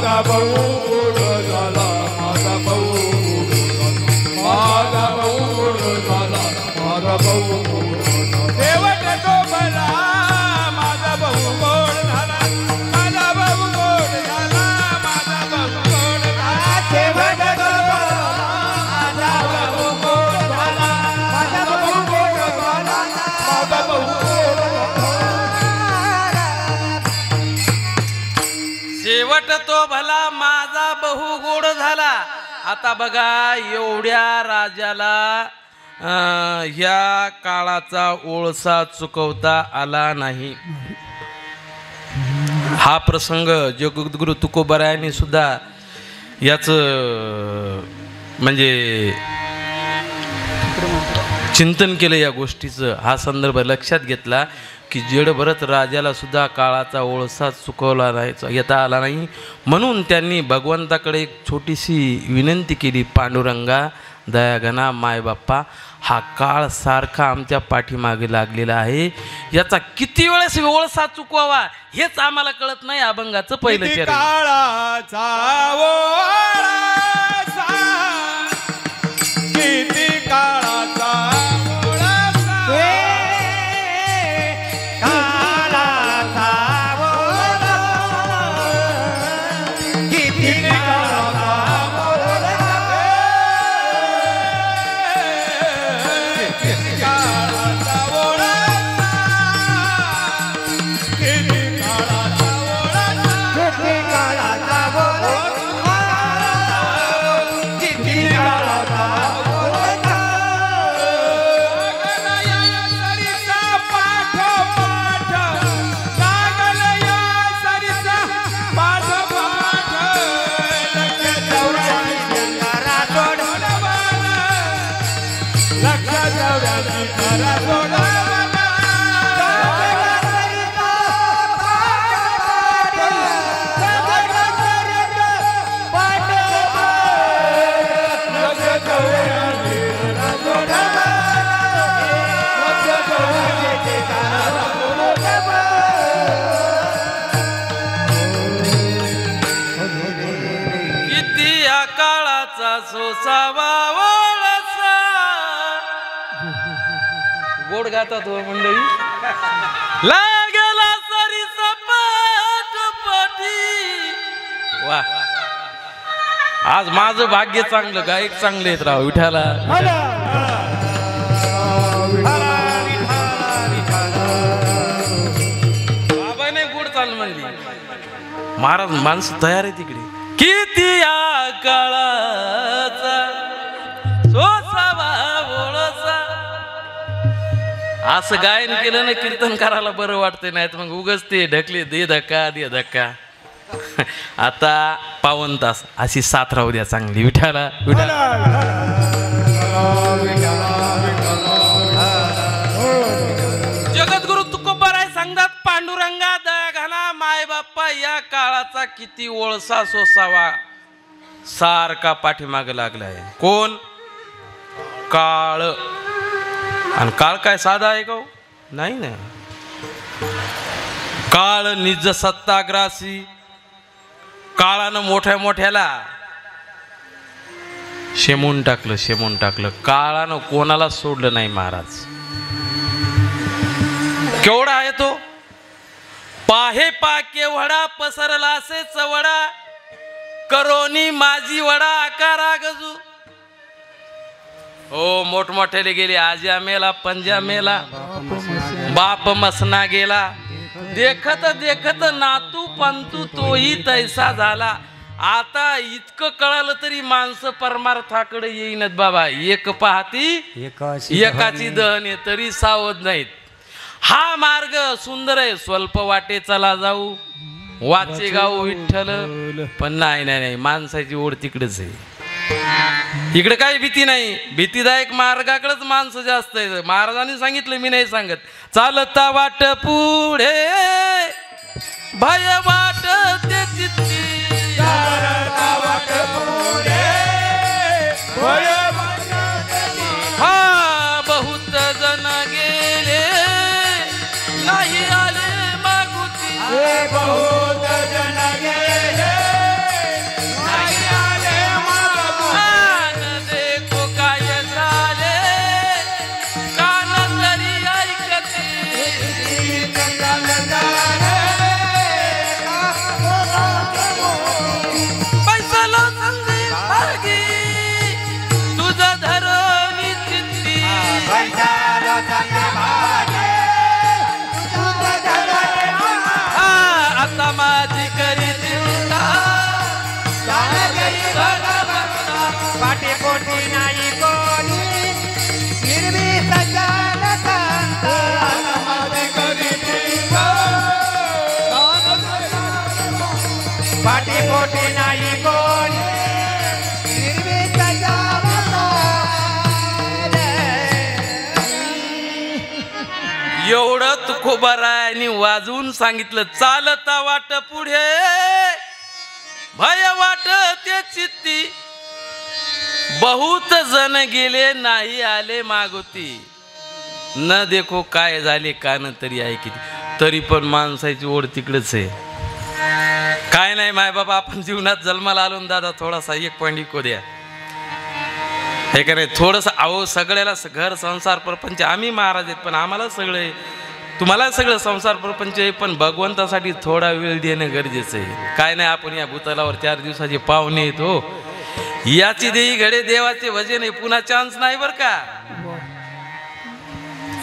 D: माझा भाऊ गोड झाला माझा भाऊ गोड झाला माझा भाऊ गोड झाला माझा भाऊ गोड झाला शेवट तो भला माझा भाऊ गोड झाला माझा भाऊ गोड झाला माझा भाऊ गोड झाला शेवट तो भला माझा भाऊ गोड झाला माझा भाऊ गोड झाला माझा भाऊ गोड
A: शेवट तो भला माझा बहु गोड झाला. आता बघा एवढ्या राजाला ह्या काळाचा ओळसा चुकवता आला नाही. हा प्रसंग जगद्गुरु तुकोबरायांनी सुद्धा याच म्हणजे चिंतन केलं या गोष्टीचं. हा संदर्भ लक्षात घेतला की जडभरत राजाला सुद्धा काळाचा ओळसा चुकवला नाही येता आला नाही. म्हणून त्यांनी भगवंताकडे एक छोटीशी विनंती केली, पांडुरंगा दयाघना मायबाप्पा, हा काळ सारखा आमच्या पाठीमागे लागलेला आहे, याचा किती वेळेस ओळसा चुकवावा हेच आम्हाला कळत नाही. अभंगाचं पहिलं चरण.
D: काळाचा ओळसा किती काळाचा
A: सोसावा ओळसा. गोड गातात हो मंडळी. लागला सरी सपाट पटी. वा, आज माझं भाग्य चांगलं, गायक चांगले आहेत राव. विठाला बाबा नाही गोड चाल म्हणली. महाराज माणसं तयार आहे तिकडे. किती या काळाचा सोसावा ओळसा. असं गायन केलं ना कीर्तन करायला बरं वाटतंय, नाही तर मग उगच ते ढकले दे धक्का दे धक्का. आता 52 तास अशी साथ राहू द्या चांगली. विठाला विठाला. जगद्गुरु तुकोबाराय सांगतात, पांडुरंगा दयाघना माय बाप्पा, या काळाचा किती ओळसा सोसावा सारखा पाठीमाग लागलाय. कोण? काळ. आणि काळ काय साधा आहे का? नाही ना. काळ निज सत्ताग्रासी. काळानं मोठ्या मोठ्याला शेमून टाकलं, शेमून टाकलं. काळानं कोणाला सोडलं नाही महाराज. केवढा आहे तो? पाहे पा केवढा पसरला से चवडा, करोनी माझी वडा आकारा गजू. हो, मोठमोठ्याले गेले. आज्या मेला, पंजा मेला, बाप मसना गेला. देखत देखत नातू पंतू तोही तैसा झाला. आता इतकं कळालं तरी माणसं परमार्थाकडे येईनच बाबा. एक पाहती एकाची दहने तरी सावध नाहीत. हा मार्ग सुंदर आहे. स्वल्प वाटे चला जाऊ, वाचे गाऊ विठ्ठल. पण नाही नाही नाही, माणसाची ओढ तिकडेच आहे. इकडे काही भीती नाही. भीतीदायक मार्गाकडेच माणसं जास्त आहे. महाराजांनी सांगितलं, मी नाही सांगत. चालता वाट पुढे भय वाट ते चित्ती. हा बहुत जण गेले नाही आले मागुती. बहुत जण गेले
C: पाठी पोटी नाही कोणी निर्भीत जानकांत पाठी पोटी नाही कोणी निर्भीत जानकांत
A: एवढं तुकोबारायांनी वाजवून सांगितलं. चालता वाट पुढे भय वाट ते चित्ती, बहुत जण गेले नाही आले मागोती. न देखो काय झाले कान तरी ऐकिती. तरी पण माणसाची ओढ तिकडेच आहे. काय नाही माय बाबा, आपण जीवनात जन्माला आलो दादा, थोडासा एक पॉईंट इको द्या हे का नाही. थोडंसं अहो सगळ्याला घर संसार प्रपंच आम्ही महाराज आहेत, पण आम्हाला सगळे तुम्हाला सगळं संसार प्रपंच आहे, पण भगवंतासाठी थोडा वेळ देणं गरजेचं आहे. काय नाही, आपण या भूतलावर 4 दिवसाचे पाहुणे येत हो. याची देई घडे देवाचे भजन आहे, पुन्हा चान्स नाही बरं का.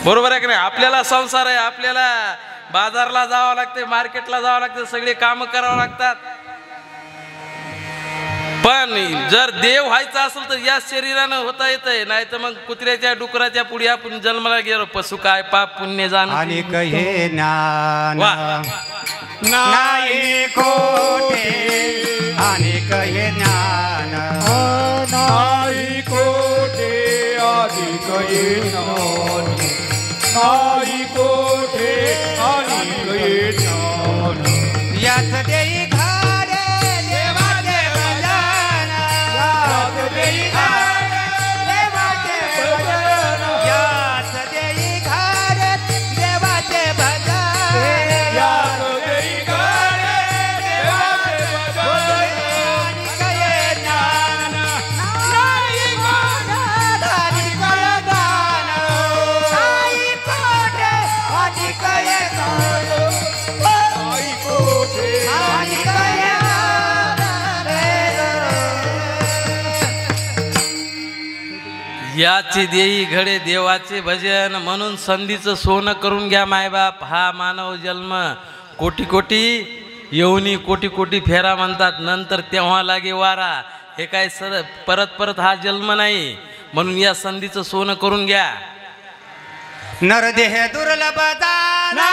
A: बरोबर आहे का नाही. आपल्याला संसार आहे, आपल्याला बाजारला जावं लागते, मार्केटला जावं लागतं, सगळे काम करावं लागतात. पण जर देव व्हायचा असेल तर या शरीरानं होता येतंय, नाही तर मग कुत्र्याच्या डुकराच्या पुढे आपण जन्माला गेलो. पशु काय पाप पुण्य जाण
C: आणि कहे ज्ञान नाही कोठे आणि कहे ज्ञान
D: नाही कोठे आधी कहे ज्ञान नाही कोठे आधी कहे ज्ञान
C: याच देई घाडे देवाचे भजन याच देई घाडे देवाचे भजन याच देई घाडे देवाचे भजन
D: याच देई घाडे देवाचे भजन
C: आणि कहे ज्ञान नाही कोठे आणि कहे ज्ञान नाही कोठे आणि कहे ज्ञान
D: नाही कोठे
C: आणि कहे
A: याचे देई घडे देवाचे भजन. म्हणून संधीचं सोनं करून घ्या मायबाप. हा मानव जन्म कोटी कोटी येऊनी कोटी कोटी फेरा म्हणतात, नंतर तेव्हा लागे वारा. हे काय परत परत हा जन्म नाही. म्हणून या संधीचं सोनं करून घ्या.
C: नरदेह दुर्लभ दाना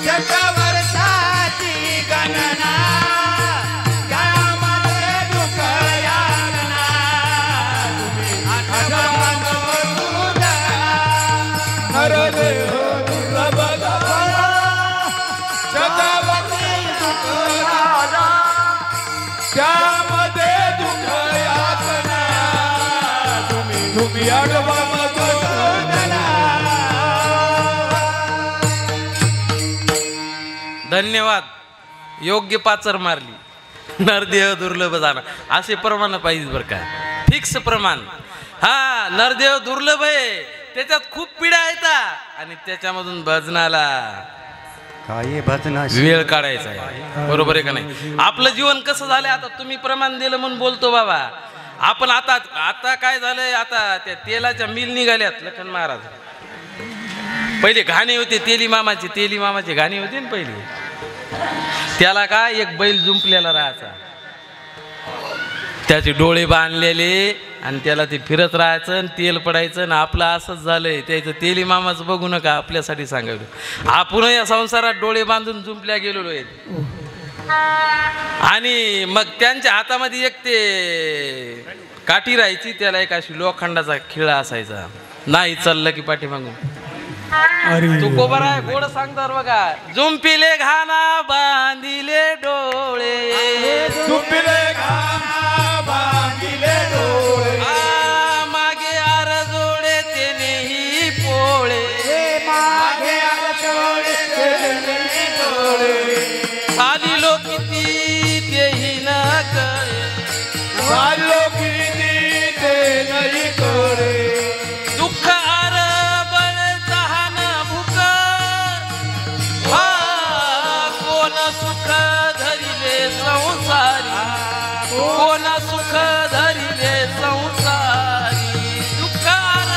C: शतवर्षाची गणना यामध्ये दुःख यातना आठवण तुझा
D: नरदेह दुर्लभ दाना शतवर्षी दुःख यातना त्यामध्ये दुःख यातना तुम्ही आडवा
A: धन्यवाद. योग्य पाचर मारली. नरदेह दुर्लभ जाणं असे प्रमाण पाहिजे बरं का. फिक्स प्रमाण. हा नरदेह दुर्लभ आहे, त्याच्यात खूप पिढ्या आहेत आणि त्याच्यामधून भजनाला
C: काही भजना
A: वेळ काढायचा आहे. बरोबर आहे का नाही. आपलं जीवन कसं झालंय आता तुम्ही प्रमाण दिलं म्हणून बोलतो बाबा. आपण आता आता काय झालंय, आता त्या तेलाच्या मिल निघाल्यात. लखन महाराज पहिले घाणे होते, तेली मामाचे घाणे होते ना पहिले. त्याला काय एक बैल जुंपलेला राहायचा, त्याचे डोळे बांधलेले आणि त्याला ते फिरत राहायचं आणि तेल पडायचं. आणि आपलं असंच झालंय. त्याचं तेली मामाचं बघू नका, आपल्यासाठी सांगायचं. आपण या संसारात डोळे बांधून जुंपल्या गेलेलो आहेत. आणि मग त्यांच्या हातामध्ये एक ते काठी राहायची, त्याला एक अशी लोखंडाचा खिळा असायचा. नाही चाललं की पाठीमागून तू कोबर आहे गोड सांगणार बघा. जुंपिले घाना बांधिले डोळे
D: झुंपिले घाना बांधिले डोळे
A: मागे आर जोडे तेनेही पोळे
C: मागे आरचोळे
A: साली लो किती तेही न कळे
D: चालो किती ते नाही करे
A: दुःख आर बळ तहान भूक हा कोण सुख धरिले संसारी कोण सुख धरिले संसारी दुःख आर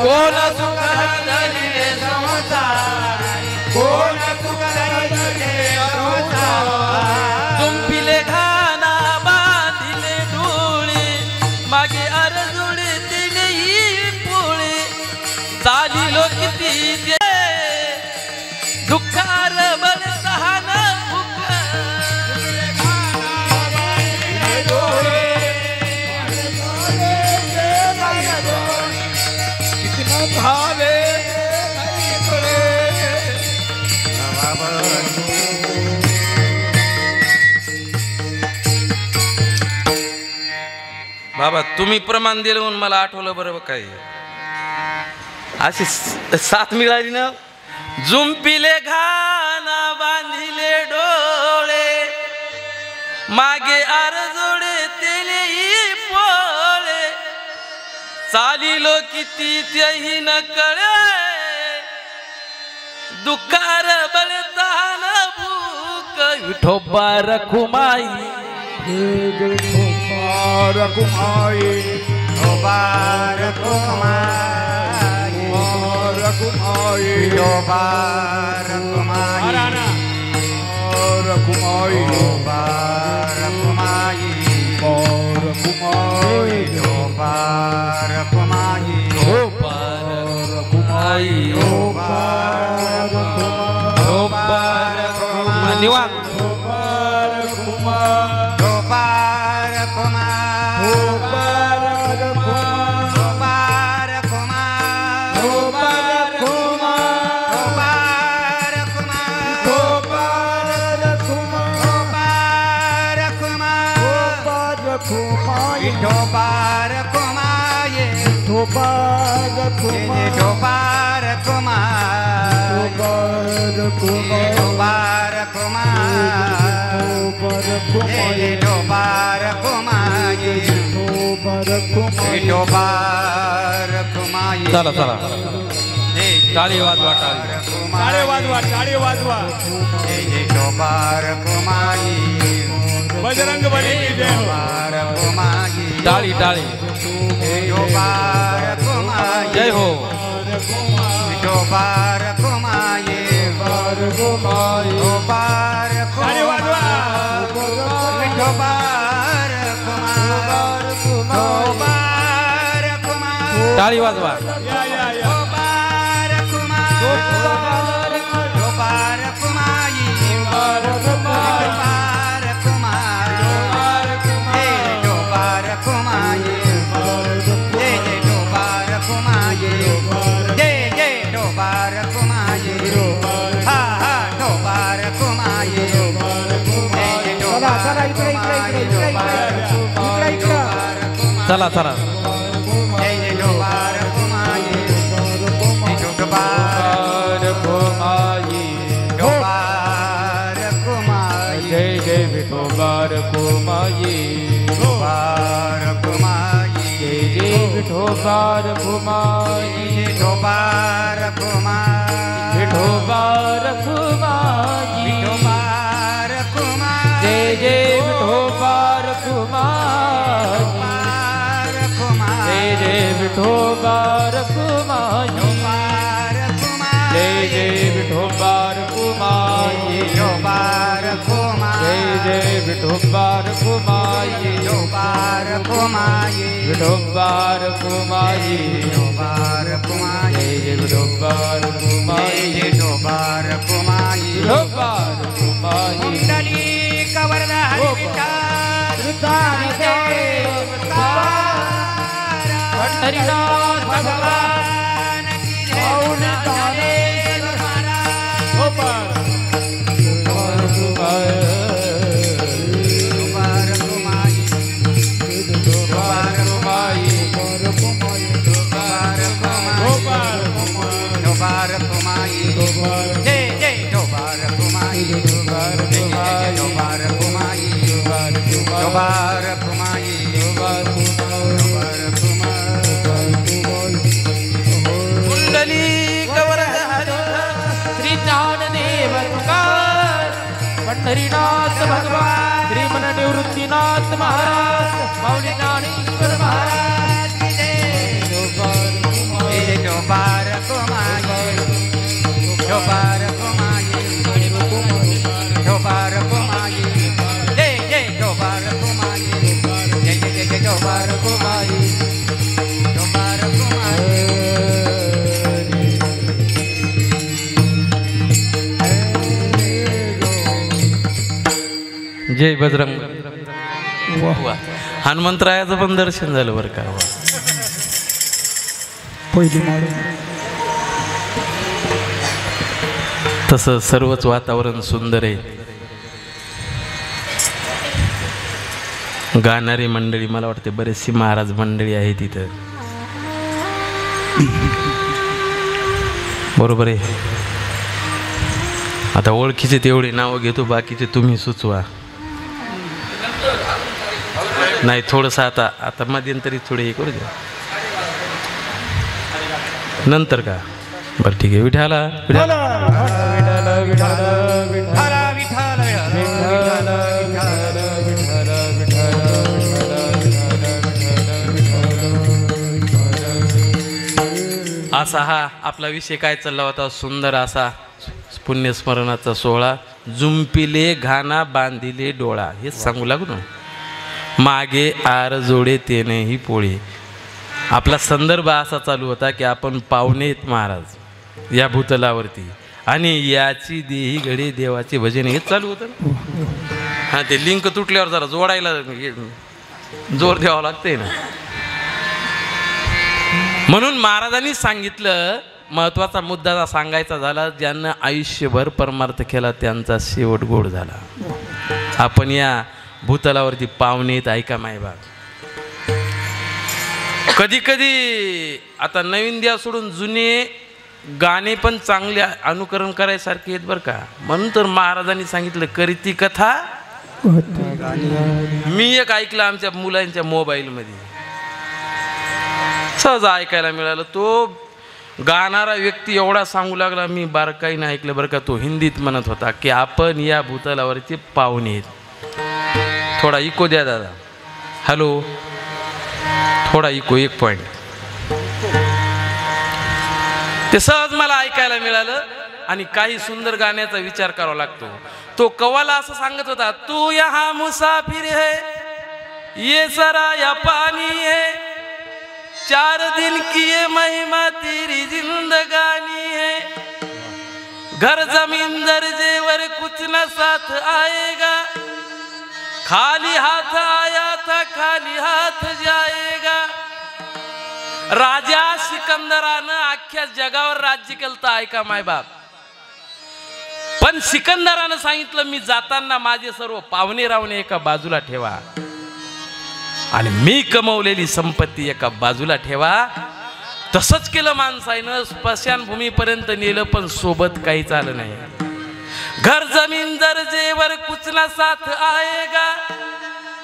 A: कोण सुख धरिले संसारी
C: कोण सुख धरिले
A: दुःखार बलतान भूक
D: भावे
A: बाबा तुम्ही प्रमाण दिलं म्हणून मला आठवलं बरोबर काय अशी साथ मिळाली ना जुंपिले घाना बांधिले डोळे मागे आरजोडे तेले पोळे चालिलो किती तेही न कळे दुःखार बलतान भूक विठोबा रखुमाई
D: रघुमाई
C: रघुमाई
D: रघुमाई
C: रघुमाई
D: रघुमाई
C: रघुमाई
A: निवांत
C: ढोबार कुमाये ढोबार कुमाये ढोबार कुमाये ढोबार कुमाये ढोबार कुमाये ढोबार कुमाये
A: चला चला टाळी वाजवा
D: टाळे वाजवा टाळे वाजवा
C: ढोबार कुमाये
D: बजरंग बली की जय हो
A: टाळी टाळी
C: ढोबार कुमाये
A: जय हो
C: ढोबार कुमाये ढोबार
D: टाळे वाजवा
C: ढोबार ढोबार
A: टाळी वाजवा
D: या या या
C: ढोबार ढोबार कुमाई ढोबार कुमाई ढोबार कुमाई जय जय ढोबार कुमाई जय जय ढोबार कुमाई हा हा ढोबार कुमाई जय जय ढोबार
A: चला चला
C: जय जय ढोबार कुमाई ढोबार कुमाई ढोबार कुमाई
D: जय जय विठोबार कुमाई
C: ढोबार कुमाई
D: जय जय विठोबार कुमाई
C: ढोबार कुमाई
D: विठोबार कुमाई
C: ढोबार कुमाई
D: जय जय विठोबार कुमाई जय जय विठोबार कुमाई
C: ढोबार कुमाई
D: जय जय विठोबार कुमाई
C: ढोबार कुमाई
D: जय जय विठोबार कुमाई
C: ढोबार कुमाई
D: विठोबार कुमाई
C: ढोबार कुमाई
D: जय जय विठोबार कुमाई
C: जय ढोबार कुमाई
D: विठोबार कुमाई
C: कुंडली कवरदा
D: पंढरीनाथ
C: भगवान की जय ढोबार कुमाई ढोबार कुमाई ढोबार कुमाई जय जय ढोबार कुमाई जय जय ढोबार कुमाई ढोबार कुमाई ढोबार
A: कुंडली कवरद
D: श्री ज्ञानदेव तुकार पंढरीनाथ भगवान श्रीमन निवृत्तीनाथ महाराज माऊली ज्ञानेश्वर महाराज
C: महाराज की जय ढोबार कुमाई ढोबार कुमाई ढोबार कुमाई जय जय ढोबार कुमाई जय जय जय ढोबार कुमाई ढोबार कुमाई
A: जय बजरंग. वा. हनुमंतरायाचं पण दर्शन झालं बरं का.
B: पहिली माळ.
A: तसं सर्वच वातावरण सुंदर आहे. गाणारी मंडळी मला वाटते बरेचशी महाराज मंडळी आहे तिथं. बरोबर आहे. आता ओळखीचे तेवढे नावं घेतो, बाकीचे तुम्ही सुचवा. नाही थोडंसं आता मध्यंतरी थोडे हे करू द्या. नंतर का बरं ठीक आहे. विठाला असा हा आपला विषय काय चालला होता. सुंदर असा पुण्यस्मरणाचा सोहळा. जुंपिले घाना बांधिले डोळा, हेच सांगू लागू ना. मागे आर जोडे तेनेही पोळे. आपला संदर्भ असा चालू होता की आपण पाहुणेत महाराज या भूतलावरती आणि याची देही घडे देवाचे भजन, हेच चालू होतं. हां ते लिंक तुटल्यावर जरा जोडायला जोर द्यावा लागते ना. म्हणून महाराजांनी सांगितलं, महत्वाचा मुद्दा सांगायचा झाला, ज्यांना आयुष्यभर परमार्थ केला त्यांचा शेवट गोड झाला. आपण या भूतलावरती पाहुणेत. ऐका मायबाप, कधी कधी आता नवीन द्या सोडून जुने गाणे पण चांगले अनुकरण करायसारखे आहेत बरं का. म्हणून तर महाराजांनी सांगितलं करीती कथा. मी एक ऐकलं आमच्या मुलांच्या मोबाईलमध्ये, सहज ऐकायला मिळालं. तो गाणारा व्यक्ती एवढा सांगू लागला, मी बारकाईनं ऐकलं बरं का. तो हिंदीत म्हणत होता की आपण या भूतलावरचे पाहुणे आहेत. थोडा इको द्या दादा. हॅलो, थोडा इको, 1 पॉइंट. ते सहज मला ऐकायला मिळालं आणि काही सुंदर गाण्याचा विचार करावा लागतो. तो कव्वाला असं सांगत होता, तू यहाँ मुसाफिर है, ये सराया पानी है, 4 दिन की ये महिमा तेरी जिंदगानी है, घर जमीन दर्जेवर कुछ न साथ आएगा, खाली हाथ आया था खाली हाथ जाएगा. राजा सिकंदरानं अख्ख्या जगावर राज्य केलं. ऐका मायबाप, पण सिकंदरानं सांगितलं मी जाताना माझे सर्व पाहुणे रावणे एका बाजूला ठेवा आणि मी कमवलेली संपत्ती एका बाजूला ठेवा. तसंच केलं माणसानं. स्मशानभूमीपर्यंत नेलं पण सोबत काहीच आलं नाही. घर जमीन दर्जेवर कुछ ना साथ आएगा,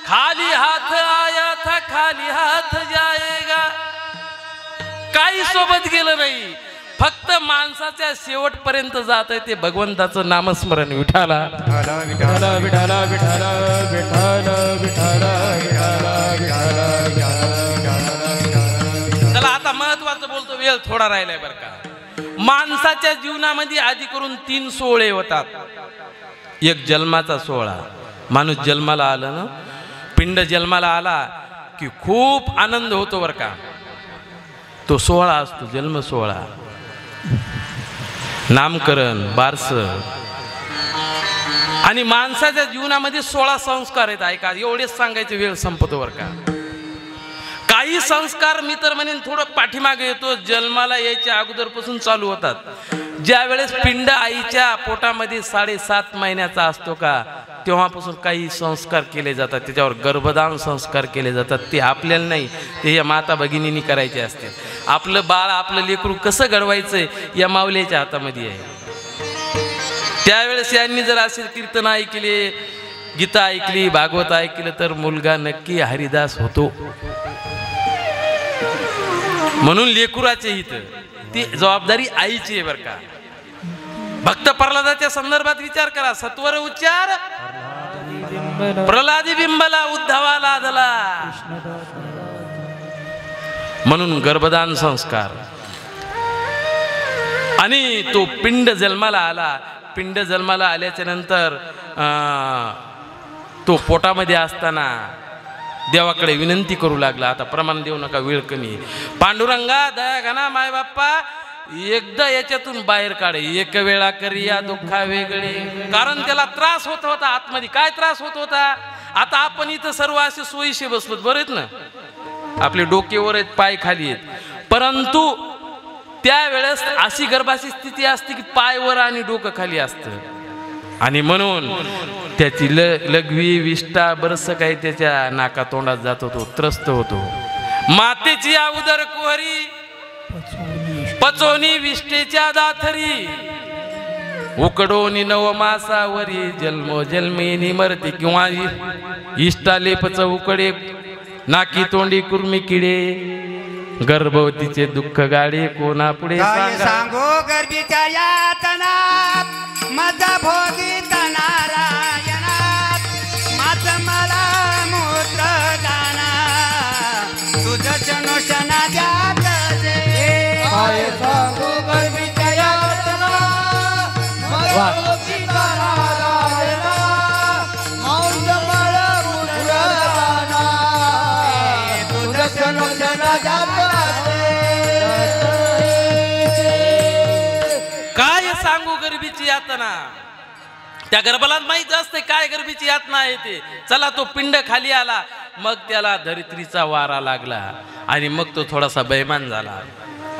A: खाली हाथ आया था खाली हाथ जाएगा. काही सोबत गेलं नाही. फक्त माणसाच्या शेवटपर्यंत जात आहे ते भगवंताचं नामस्मरण. विठाला विठाला विठाला विठाला विठाला विठाला. चला आता महत्वाचं बोलतो, वेळ थोडा राहिलाय बरं का. माणसाच्या जीवनामध्ये आधी करून 3 सोहळे होतात. एक जन्माचा सोहळा. माणूस जन्माला आला ना, पिंड जन्माला आला की खूप आनंद होतो बरं का. तो सोहळा असतो जन्म सोहळा. नामकरण, बारस. आणि माणसाच्या जीवनामध्ये 16 संस्कार आहेत. ऐका, एवढेच सांगायचे, वेळ संपतो बरं का. काही संस्कार मी तर म्हणेन थोडं पाठीमागे येतो, जन्माला यायच्या अगोदरपासून चालू होतात. ज्या वेळेस पिंड आईच्या पोटामध्ये 7.5 महिन्याचा असतो का, तेव्हापासून काही संस्कार केले जातात. त्याच्यावर गर्भधान संस्कार केले जातात. ते आपल्याला नाही, ते या माता भगिनींनी करायचे असते. आपलं बाळ, आपलं लेकरू कसं घडवायचं या माऊलीच्या हातामध्ये आहे. त्यावेळेस यांनी जर असे कीर्तन ऐकले, गीता ऐकली, भागवत ऐकलं तर मुलगा नक्की हरिदास होतो. म्हणून लेकुराचे हित, ती जबाबदारी आईची आहे बरं का. भक्त प्रल्हादाच्या संदर्भात विचार करा. सत्वर उच्चार प्रल्हादी बिंबला उद्धवा लादला. म्हणून गर्भदान संस्कार. आणि तो पिंड जन्माला आला. पिंड जन्माला आल्याच्या नंतर तो पोटामध्ये असताना देवाकडे विनंती करू लागला. आता प्रमाण देऊ नका, वेळ कमी. पांडुरंगा दया घना माय बाप्पा, एकदा याच्यातून बाहेर काढे. एक वेळा करिया दुःखा वेगळे. कारण त्याला त्रास होत होता आतमध्ये. काय त्रास होत होता? आता आपण इथं सर्व असे सोयीशी बसलो बरं आहेत ना, आपले डोकेवर आहेत, पाय खाली आहेत, परंतु त्यावेळेस अशी गर्भाची स्थिती असते की पाय वर आणि डोकं खाली असतं. आणि म्हणून त्याची लघवी विष्ठा बरस काही त्याच्या नाका तोंडात जात होतो, त्रस्त होतो. मातेची या उदर कुहरी पचोनी विष्ठेच्या दाथरी. उकडोनी नवमासावरी जन्मो जन्मेनी मरते. किंवा इष्टालेपच उकडे नाकी तोंडी कुर्मी किडे. गर्भवतीचे दुःख गाडे कोणा पुढे
C: सांगो गर्भीच्या यातना माझा भोगीत नारायणा. माझ मला मूत्र दाना तुझं चनोशना द्यात जे. सांगो गर्भीच्या यातना माझा भोगीत नारायणा. माझ मला मूत्र दाना तुझं चनोशना द्यात.
A: काय सांगू गर्भीची यातना. त्या गर्भाला माहित असते काय गर्भीची यातना आहे ते. चला तो पिंड खाली आला, मग त्याला धरित्रीचा वारा लागला आणि मग तो थोडासा बैमान झाला.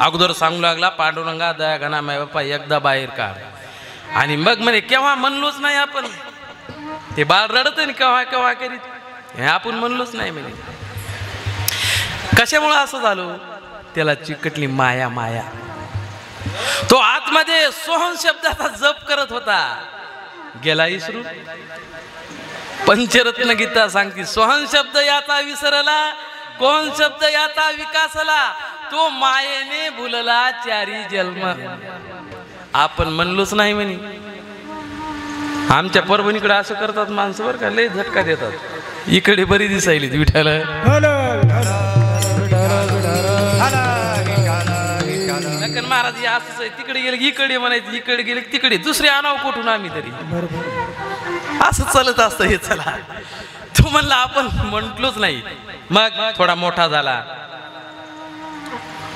A: अगोदर सांगू लागला पांडुरंगा दया घना माय बाप्पा एकदा बाहेर काढ. आणि मग म्हणे केव्हा म्हणलोच नाही आपण. ते बाळ रडत ना केव्हा केव्हा करीत, आपण म्हणलोच नाही म्हणे. कशामुळे असं झालं? त्याला चिकटली माया. माया तो आतमध्ये सोहम शब्दाचा जप करत होता, गेला इसरून. पंचरत्न गीता सांगते सोहम शब्द याचा विसरला, कोण शब्द याचा विकासला. तो मायेने भुलला चारी जन्म. आपण म्हणलोच नाही म्हणे. आमच्या परभणीकडे असं करतात माणसं बरं का, लय झटका देतात. इकडे बरी दिसायली विठाला. महाराज असंच आहे, तिकडे गेले इकडे म्हणायचं, इकडे गेले तिकडे, दुसरे आणावं कुठून आम्ही तरी. असं चालत असतं हे. चला तो म्हणला आपण म्हटलोच नाही. मग थोडा मोठा झाला,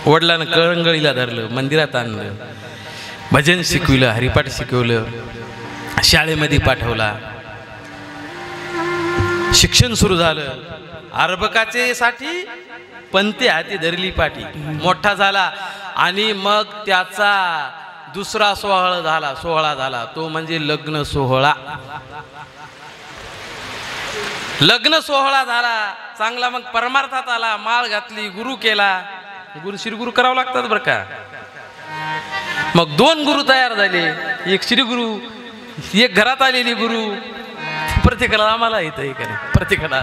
A: वडिलांना कळंगळीला धरलं, मंदिरात आणलं, भजन शिकवलं, हरिपाठ शिकवलं, शाळेमध्ये पाठवला. शिक्षण सुरू झालं. अर्भकाचे साठी पंते हाती धरली पाठी. मोठा झाला आणि मग त्याचा दुसरा सोहळा झाला तो म्हणजे लग्न सोहळा. लग्न सोहळा झाला चांगला. मग परमार्थात आला, माळ घातली, गुरु केला. गुरु श्रीगुरु करावं लागतात बरं का. मग 2 गुरु तयार झाले, एक श्रीगुरु, एक घरात आलेली गुरु. प्रत्येकाला आम्हाला येतं हे का, प्रत्येकाला.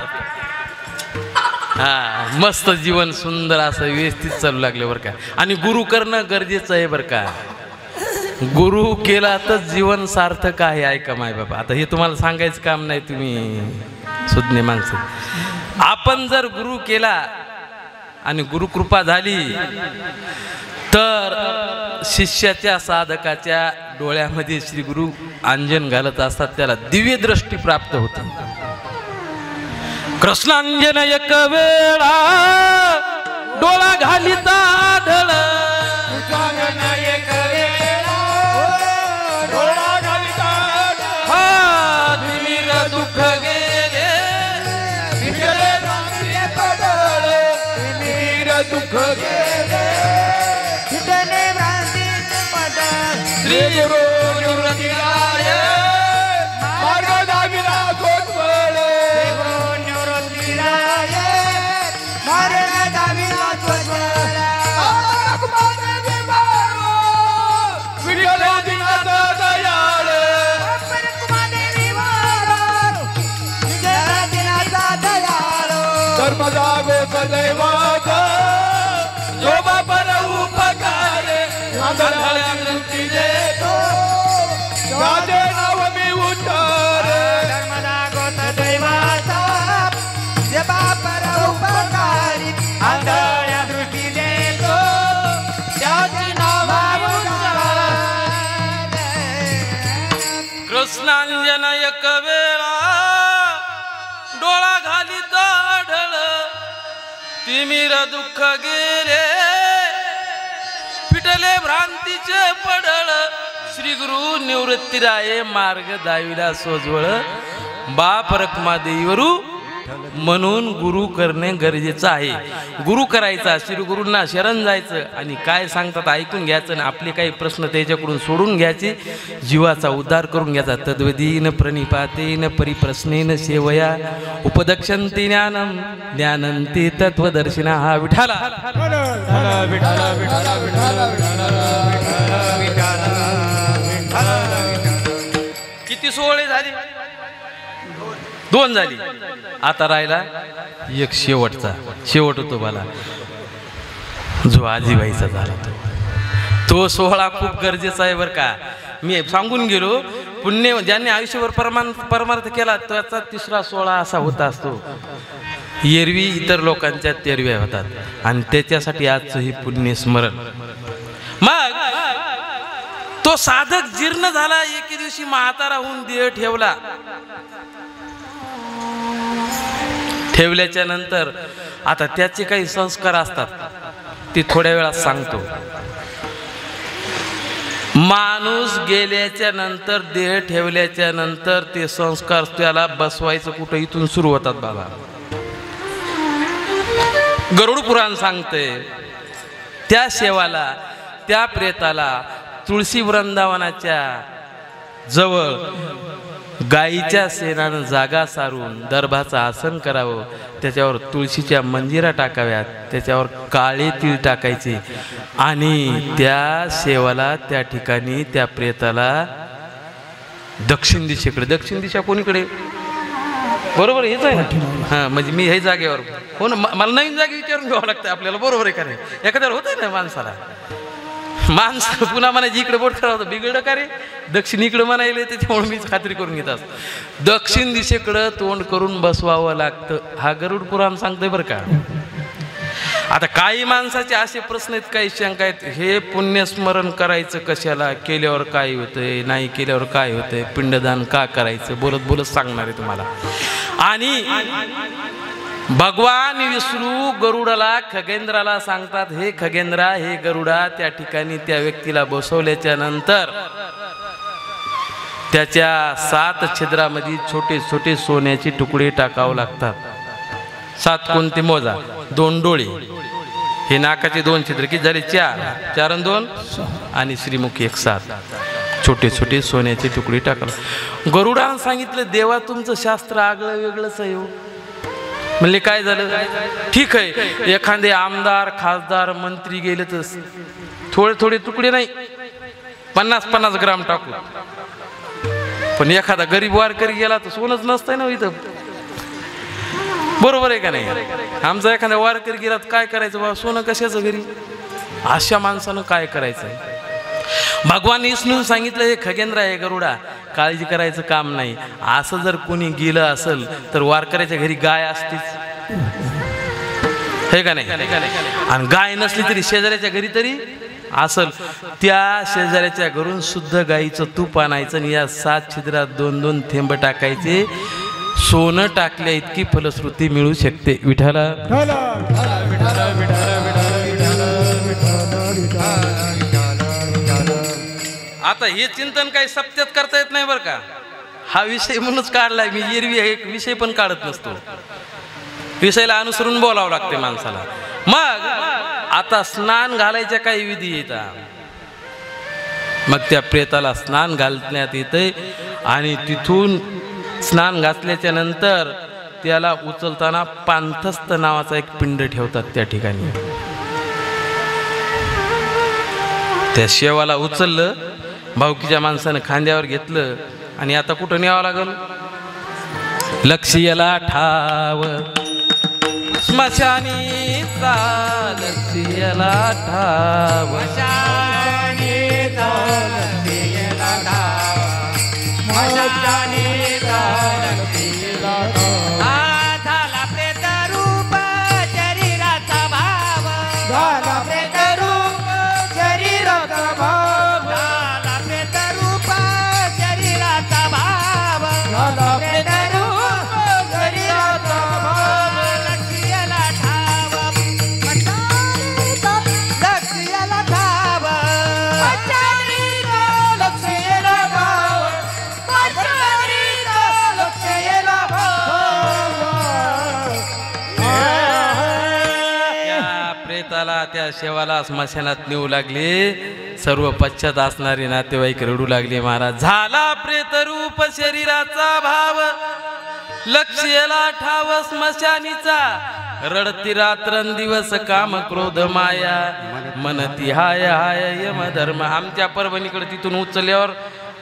A: हा मस्त जीवन सुंदर असं व्यवस्थित चालू लागले बरं का. आणि गुरु करणं गरजेचं आहे बरं का. गुरु केला तर जीवन सार्थक आहे. ऐका माय बाबा, आता हे तुम्हाला सांगायचं काम नाही, तुम्ही सुज्ञ माणसं. आपण जर गुरु केला आणि गुरुकृपा झाली तर शिष्याच्या साधकाच्या डोळ्यामध्ये श्री गुरु अंजन घालत असतात, त्याला दिव्य दृष्टी प्राप्त होते. कृष्णांजन एक वेळा डोळा घालिता आढळ. हा तिमिर दुःख गेले,
D: दुःख गेले
A: श्री गुरु निवृत्तीराय. कृष्णांजन एक वेळा डोळा घालित आढळ. तिमिर दुःख गेले फिटले भ्रांतीचे पडळ श्री गुरु निवृत्तीराये मार्ग दाविला सोजवळ बाप रखमा देईवरू म्हणून गुरु करणे गरजेचं आहे गुरु करायचा श्री गुरूंना शरण जायचं आणि काय सांगतात ऐकून घ्यायचं आणि आपले काही प्रश्न त्याच्याकडून सोडून घ्यायचे जीवाचा उद्धार करून घ्यायचा तद्वदीन प्रणिपातेन परिप्रश्नेन सेवया उपदक्षन्ति ज्ञानम ज्ञानंती तत्वदर्शिना हा विठाला किती सोहळे झाले 2 झाली आता राहिला एक शेवट होतो मला जो आजीबाईचा झाला तो सोहळा खूप गरजेचा आहे बरं का मी सांगून गेलो पुण्य ज्यांनी आयुष्यभर परमार्थ केला त्याचा 3रा सोहळा असा होता असतो एरवी इतर लोकांच्या तेरव्या होतात आणि त्याच्यासाठी आजचं हे पुण्य स्मरण मग तो साधक जीर्ण झाला एके दिवशी म्हातारा होऊन देह ठेवल्याच्या नंतर आता त्याचे काही संस्कार असतात ते थोड्या वेळात सांगतो माणूस गेल्याच्या नंतर देह ठेवल्याच्या नंतर ते संस्कार त्याला बसवायचं कुठं इथून सुरू होतात बाबा गरुड पुराण सांगते त्या शेवाला त्या प्रेताला तुळशी वृंदावनाच्या जवळ गाईच्या शेणानं जागा सारून दर्भाचं आसन करावं त्याच्यावर तुळशीच्या मंजिरा टाकाव्यात त्याच्यावर काळे तीळ टाकायचे आणि त्या शेवाला त्या ठिकाणी त्या प्रेताला दक्षिण दिशा कोणीकडे बरोबर हेच आहे ना हां म्हणजे मी हे जागेवर हो ना मला नवीन जागे विचारून घ्यावं लागतं आपल्याला बरोबर आहे का नाही एखाद्यावर होत आहे ना माणसाला माणसं पुन्हा म्हणायची इकडे बोट करा होतं बिघडलं का रे दक्षिण इकडं म्हणायला त्याच्यामुळे मीच खात्री करून घेत असतो दक्षिण दिशेकडं तोंड करून बसवावं लागतं हा गरुड पुराण सांगतोय बरं का आता काही माणसाचे असे प्रश्न आहेत काही शंका आहेत हे पुण्यस्मरण करायचं कशाला केल्यावर काय होतंय नाही केल्यावर काय होतंय पिंडदान का करायचं बोलत सांगणार आहे तुम्हाला आणि भगवान विष्णू गरुडाला खगेंद्राला सांगतात हे खगेंद्रा हे गरुडा त्या ठिकाणी त्या व्यक्तीला बसवल्याच्या नंतर त्याच्या 7 छिद्रामध्ये छोटे छोटे सोन्याचे तुकडे टाकावे लागतात 7 कोणते मोजा 2 डोळे हे नाकाचे 2 छिद्र किती झाले 4 आणि 2 आणि श्रीमुखी 1 7 छोटे छोटे सोन्याचे तुकडे टाकावे गरुडानं सांगितलं देवा तुमचं शास्त्र आगळं वेगळंच आहे म्हणले काय झालं ठीक आहे एखादे आमदार खासदार मंत्री गेले तर थोडे तुकडे नाही 50-50 ग्राम टाकू पण एखादा गरीब वारकरी गेला तर सोनच नसतंय ना इथं बरोबर आहे का नाही आमचा एखादा वारकरी गेला तर काय करायचं बाबा सोनं कशाचं घरी अशा माणसानं काय करायचं भगवान विष्णून सांगितलं हे खगेंद्र आहे गरुडा काळजी करायचं काम नाही असं जर कोणी गेलं असेल तर वारकऱ्याच्या घरी गाय असतीच हे का नाही आणि गाय नसली तरी शेजाऱ्याच्या घरी तरी असल त्या शेजाऱ्याच्या घरून शुद्ध गाईचं तूप आणायचं आणि या 7 छिद्रात 2-2 थेंब टाकायचे सोनं टाकल्या इतकी फलश्रुती मिळू शकते विठाला आता हे चिंतन काही सत्यात करता येत नाही बरं का हा विषय म्हणूनच काढलाय मी एरवी एक विषय पण काढत नसतो विषयाला अनुसरून बोलावं लागते माणसाला मग आता स्नान घालायच्या काही विधी येतात मग त्या प्रेताला स्नान घालण्यात येते आणि तिथून स्नान घातल्याच्या नंतर त्याला उचलताना पांथस्थ नावाचा एक पिंड ठेवतात त्या ठिकाणी त्या शेवाला उचललं भावकीच्या माणसानं खांद्यावर घेतलं आणि आता कुठं न्यावं लागल लक्ष्याला ठाव स्मशानी लक्ष्याला ठाव
C: झाला प्रेत रूप शरीराचा भाव झाला प्रेत रूप शरीराचा भाव झाला प्रेत रूप शरीराचा भाव झाला प्रेत रूप शरीराचा भाव लक्ष्याला ठाव लक्ष्याला ठाव
A: त्या शेवाला स्मशानात नेऊ लागले. सर्व पश्चात असणारे नातेवाईक रडू लागले. महाराज झाला प्रेत रूप शरीराचा भाव, लक्ष्यला ठाव स्मशानीचा, रडती रात्रंदिवस काम क्रोध माया, मनती हाय हाय यम धर्म. आमच्या परभणीकडे तिथून उचलल्यावर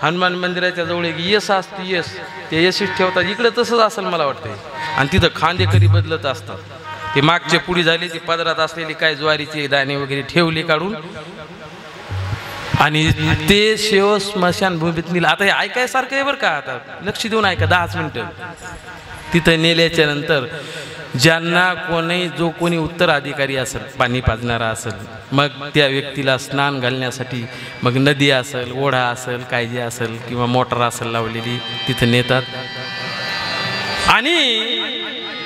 A: हनुमान मंदिराच्या जवळ एक यश असते, यश ते यशीच ठेवतात. इकडे तसंच असेल मला वाटतंय. आणि तिथं खांदेकरी बदलत असतात. ते मागचे पुढी झाले, ते पदरात असलेली काय ज्वारीचे दाणे वगैरे ठेवले काढून, आणि ते शेव स्मशानभूमीत नेलं. आता हे ऐकायसारखं आहे बरं का, आता लक्ष देऊन ऐका 10 मिनिटं. तिथं नेल्याच्या नंतर ज्यांना कोणी जो कोणी उत्तराधिकारी असेल, पाणी पाजणारा असेल, मग त्या व्यक्तीला स्नान घालण्यासाठी मग नदी असेल, ओढा असेल, काय जे असेल किंवा मोटर असेल लावलेली, तिथं नेतात. आणि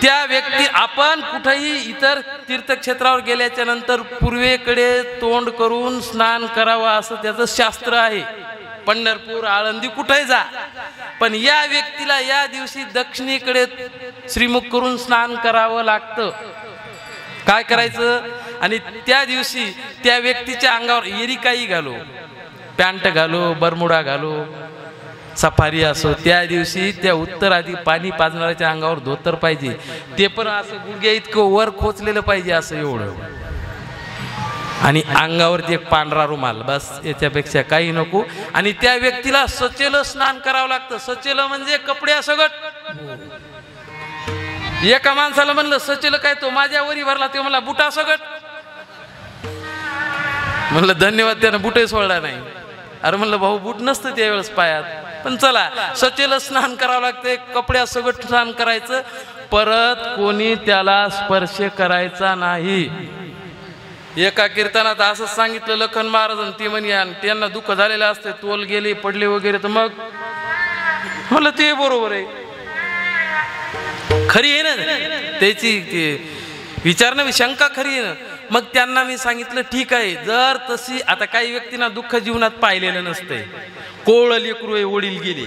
A: त्या व्यक्ती आपण कुठेही इतर तीर्थक्षेत्रावर गेल्याच्या नंतर पूर्वेकडे तोंड करून स्नान करावं असं त्याचं शास्त्र आहे. पंढरपूर आळंदी कुठेही जा, पण या व्यक्तीला या दिवशी दक्षिणेकडे श्रीमुख करून स्नान करावं लागतं. काय करायचं? आणि त्या दिवशी त्या व्यक्तीच्या अंगावर एरिकाई घालो, पॅन्ट घालो, बरमुडा घालो, सफारी असो, त्या दिवशी त्या उत्तराधी पाणी पाजणाऱ्याच्या अंगावर धोतर पाहिजे. ते पण असं गुडघ्या इतकं वर खोचलेलं पाहिजे, असं एवढं. आणि अंगावरती एक पांढरा रुमाल, बस, याच्यापेक्षा काही नको. आणि त्या व्यक्तीला सचेल स्नान करावं लागतं. सचेल म्हणजे कपड्या सगट. एका माणसाला म्हणलं सचेल काय, तो माझ्या वरी भरला, ते मला बुटा सगट. म्हणलं धन्यवाद, त्यानं बुटही सोडला नाही. अरे म्हणलं भाऊ, बूट नसतं त्यावेळेस पायात, पण चला सचेल स्नान करावं लागते, कपड्या सगट स्नान करायचं. परत कोणी त्याला स्पर्श करायचा नाही. एका कीर्तनात असं सांगितलं लखन महाराज, ते म्हणे त्यांना दुःख झालेलं असते, तोल गेले, पडले वगैरे, तर मग म्हणलं ते बरोबर आहे, खरी आहे ना त्याची विचारणं, शंका खरी आहे ना. मग त्यांना मी सांगितलं ठीक आहे, जर तशी आता काही व्यक्तींना दुःख जीवनात पाहिलेलं नसतंय, कोवळ लेकरू आहे, वडील गेले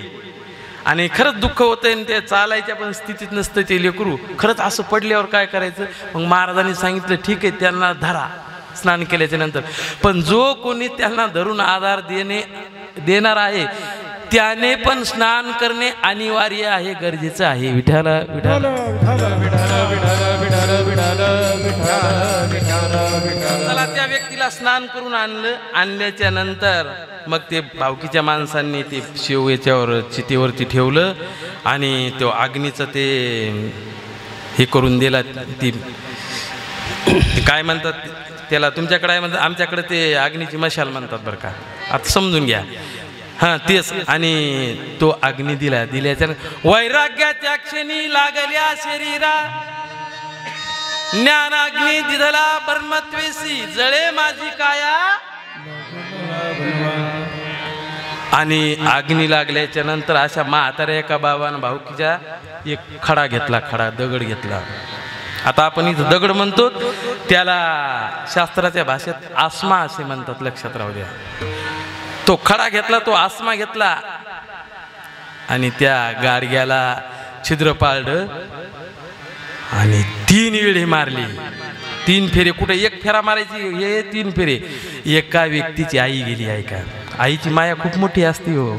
A: आणि खरंच दुःख होतंय, आणि ते चालायच्या पण स्थितीत नसतं ते लेकरू, खरंच असं पडल्यावर काय करायचं? मग महाराजांनी सांगितलं ठीक आहे, त्यांना धरा स्नान केल्याच्या नंतर. पण जो कोणी त्यांना धरून आधार देणार आहे त्याने पण स्नान करणे अनिवार्य आहे, गरजेचं आहे. विठ्ठल विठ्ठल चला, त्या व्यक्तीला स्नान करून आणल्याच्या नंतर मग ते भावकीच्या माणसांनी ते शेव याच्यावर चितेवरती ठेवलं आणि तो अग्नीचं ते हे करून दिला. ती काय म्हणतात त्याला, तुमच्याकडे आहे म्हणतात, आमच्याकडे ते अग्नीची मशाल म्हणतात बरं का, आता समजून घ्या. हां तेच. आणि तो अग्नी दिल्याच्या वैराग्याच्या क्षणी लागल्या शरीरा, ज्ञानाग्नी दिधला ब्रह्मत्वेसी, जळे माझी काया. आणि अग्नी लागल्याच्या नंतर अशा म्हाताऱ्या एका बाबानं भाऊकीच्या एक खडा घेतला, खडा दगड घेतला. आता आपण इथं दगड म्हणतो, त्याला शास्त्राच्या भाषेत आसमा असे म्हणतात, लक्षात राहू द्या. तो खडा घेतला, तो आसमा घेतला आणि त्या गाडग्याला छिद्र पाळलं आणि 3 वेळी मारली. 3 फेरे, कुठे एक फेरा मारायची, हे 3 फेरे. एका व्यक्तीची आई गेली. ऐका, आईची माया खूप मोठी असते हो.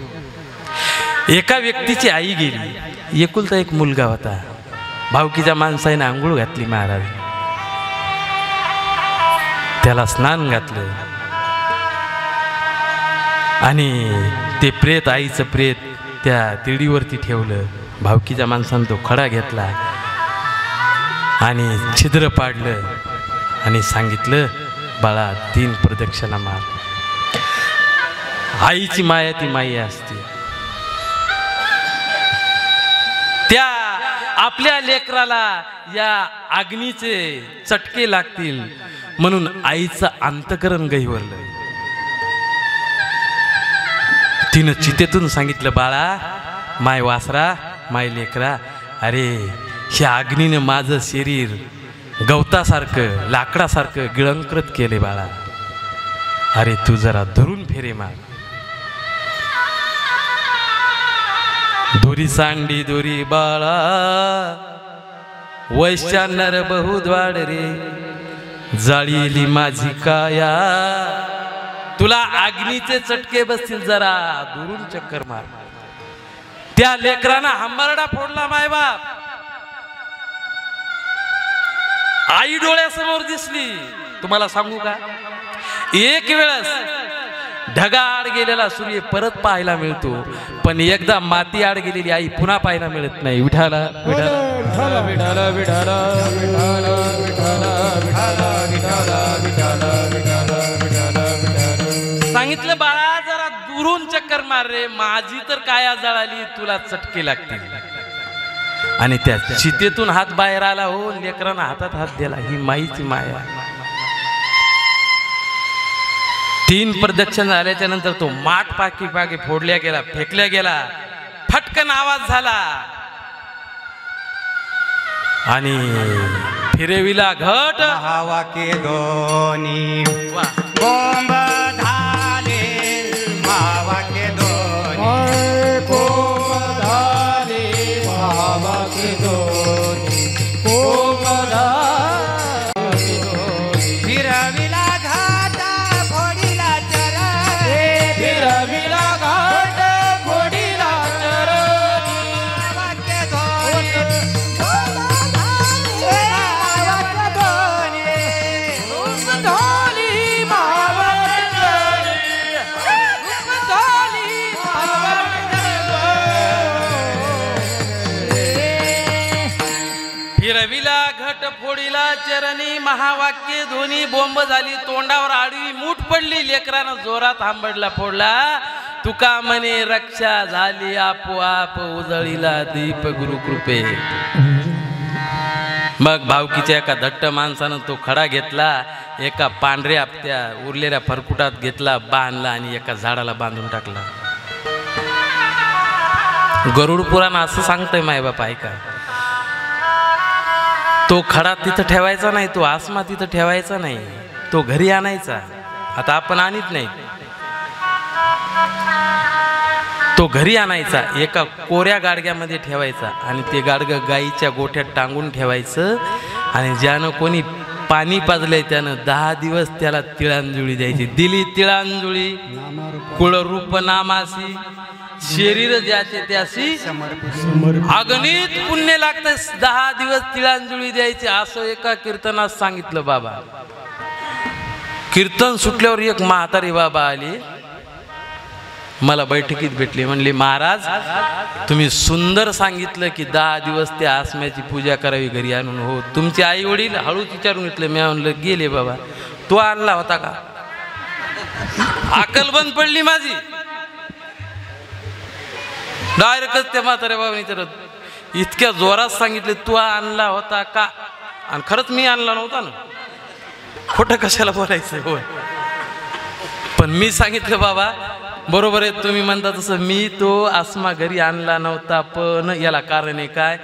A: एका व्यक्तीची आई गेली, एकुलता एक मुलगा होता. भावकीच्या माणसाने आंघोळ घातली महाराज, त्याला स्नान घातलं आणि ते प्रेत, आईचं प्रेत त्या तिडीवरती ठेवलं. भावकीच्या माणसानं तो खडा घेतला आणि छिद्र पाडलं आणि सांगितलं, बाळा 3 प्रदक्षिणा मार. आईची माया ती माया असते. त्या आपल्या लेकराला या अग्नीचे चटके लागतील म्हणून आईचं अंतकरण गहिवरलं. तिनं चितेतून सांगितलं, बाळा, माय वासरा, माय लेकरा, अरे ह्या अग्नीने माझं शरीर गवतासारखं, लाकडासारखं गिळंकृत केले बाळा. अरे तू जरा धरून फेरे मार. दोरी सांडी दोरी बाळा, वैश्या नर बहुद्वाड रे, जाळीली माझी काया, तुला अग्नीचे चटके बसतील, जरा दुरून चक्कर मार. त्या लेकरांना हंबरडा फोडला मायबाप. आई डोळ्यासमोर दिसली. तुम्हाला सांगू का, एक वेळेस ढगाआड गेलेला सूर्य परत पाहायला मिळतो, पण एकदा माती आड गेलेली आई पुन्हा पाहायला मिळत नाही. विठाला विठाला विठाला विठाला विठाला विठाला विठाला विठाला विठाला विठाला विठाला. सांगितलं बाळा जरा दुरून चक्कर मार रे, माझी तर काया जळाली, तुला चटके लागतील. आणि त्या चितेतून हात बाहेर आला. हो, लेकरांना हातात हात दिला. ही माईची माया. 3 प्रदक्षिण झाल्याच्या नंतर तो माठ पाकी पाकी फोडल्या गेला, फेकल्या गेला. फटकन आवाज झाला आणि फिरविला घट.
C: महावाक्य दोन्ही बोंब झाले, महावाक्य दोन्ही बोंब झाले, महावाक्य दोन्ही बोंब झाले. फिरविला घाट फोडीला चरण, फिरविला घाट फोडीला चरण. महावाक्य दोन्ही
A: फिरविला घट फोडीला चरणी, महावाक्य ध्वनी बोंब झाली. तोंडावर आडवी मूठ पडली. लेकरानं जोरात आंबडला फोडला. तुका म्हणे रक्षा झाली आपोआप, उजळीला दीप गुरुकृपे. मग भावकीच्या एका धट्ट माणसानं तो खडा घेतला, एका पांढऱ्या त्या उरलेल्या फरकुटात घेतला, बांधला आणि एका झाडाला बांधून टाकला. गरुड पुराण असं सांगतंय मायबाप, ऐका. तो खडा तिथं ठेवायचा नाही, तो आसमा तिथं ठेवायचा नाही, तो घरी आणायचा. आता आपण आणत नाही, तो घरी आणायचा, एका कोऱ्या गाडग्यामध्ये ठेवायचा आणि ते गाडगं गाईच्या गोठ्यात टांगून ठेवायचं. आणि ज्यानं कोणी पाणी पाजलंय त्यानं 10 दिवस त्याला तिळांजुळी द्यायची. दिली तिळांजुळी कुळरूप नामासी, शरीर ज्याचे त्याशी अगणित पुण्य लागतं. 10 दिवस तिळांजुळी द्यायची असं एका कीर्तनात सांगितलं बाबा. कीर्तन सुटल्यावर एक म्हातारी बाबा आली, मला बैठकीत भेटली. म्हणली महाराज तुम्ही सुंदर सांगितलं की 10 दिवस त्या आसम्याची पूजा करावी घरी आणून. हो, तुमचे आई वडील? हळूच विचारून घेतलं. मी म्हणलं गेले बाबा. तो आणला होता का? अकल बंद पडली माझी. डायरेक्टच त्या म्हाताऱ्या बाबांनी विचारत, इतक्या जोरात सांगितले तू आणला होता का? आणि खरंच मी आणला नव्हता ना, खोटं कशाला बोलायचं. होय, पण मी सांगितलं बाबा बरोबर आहे तुम्ही म्हणता तसं, मी तो आसमा घरी आणला नव्हता. पण याला कारण आहे काय,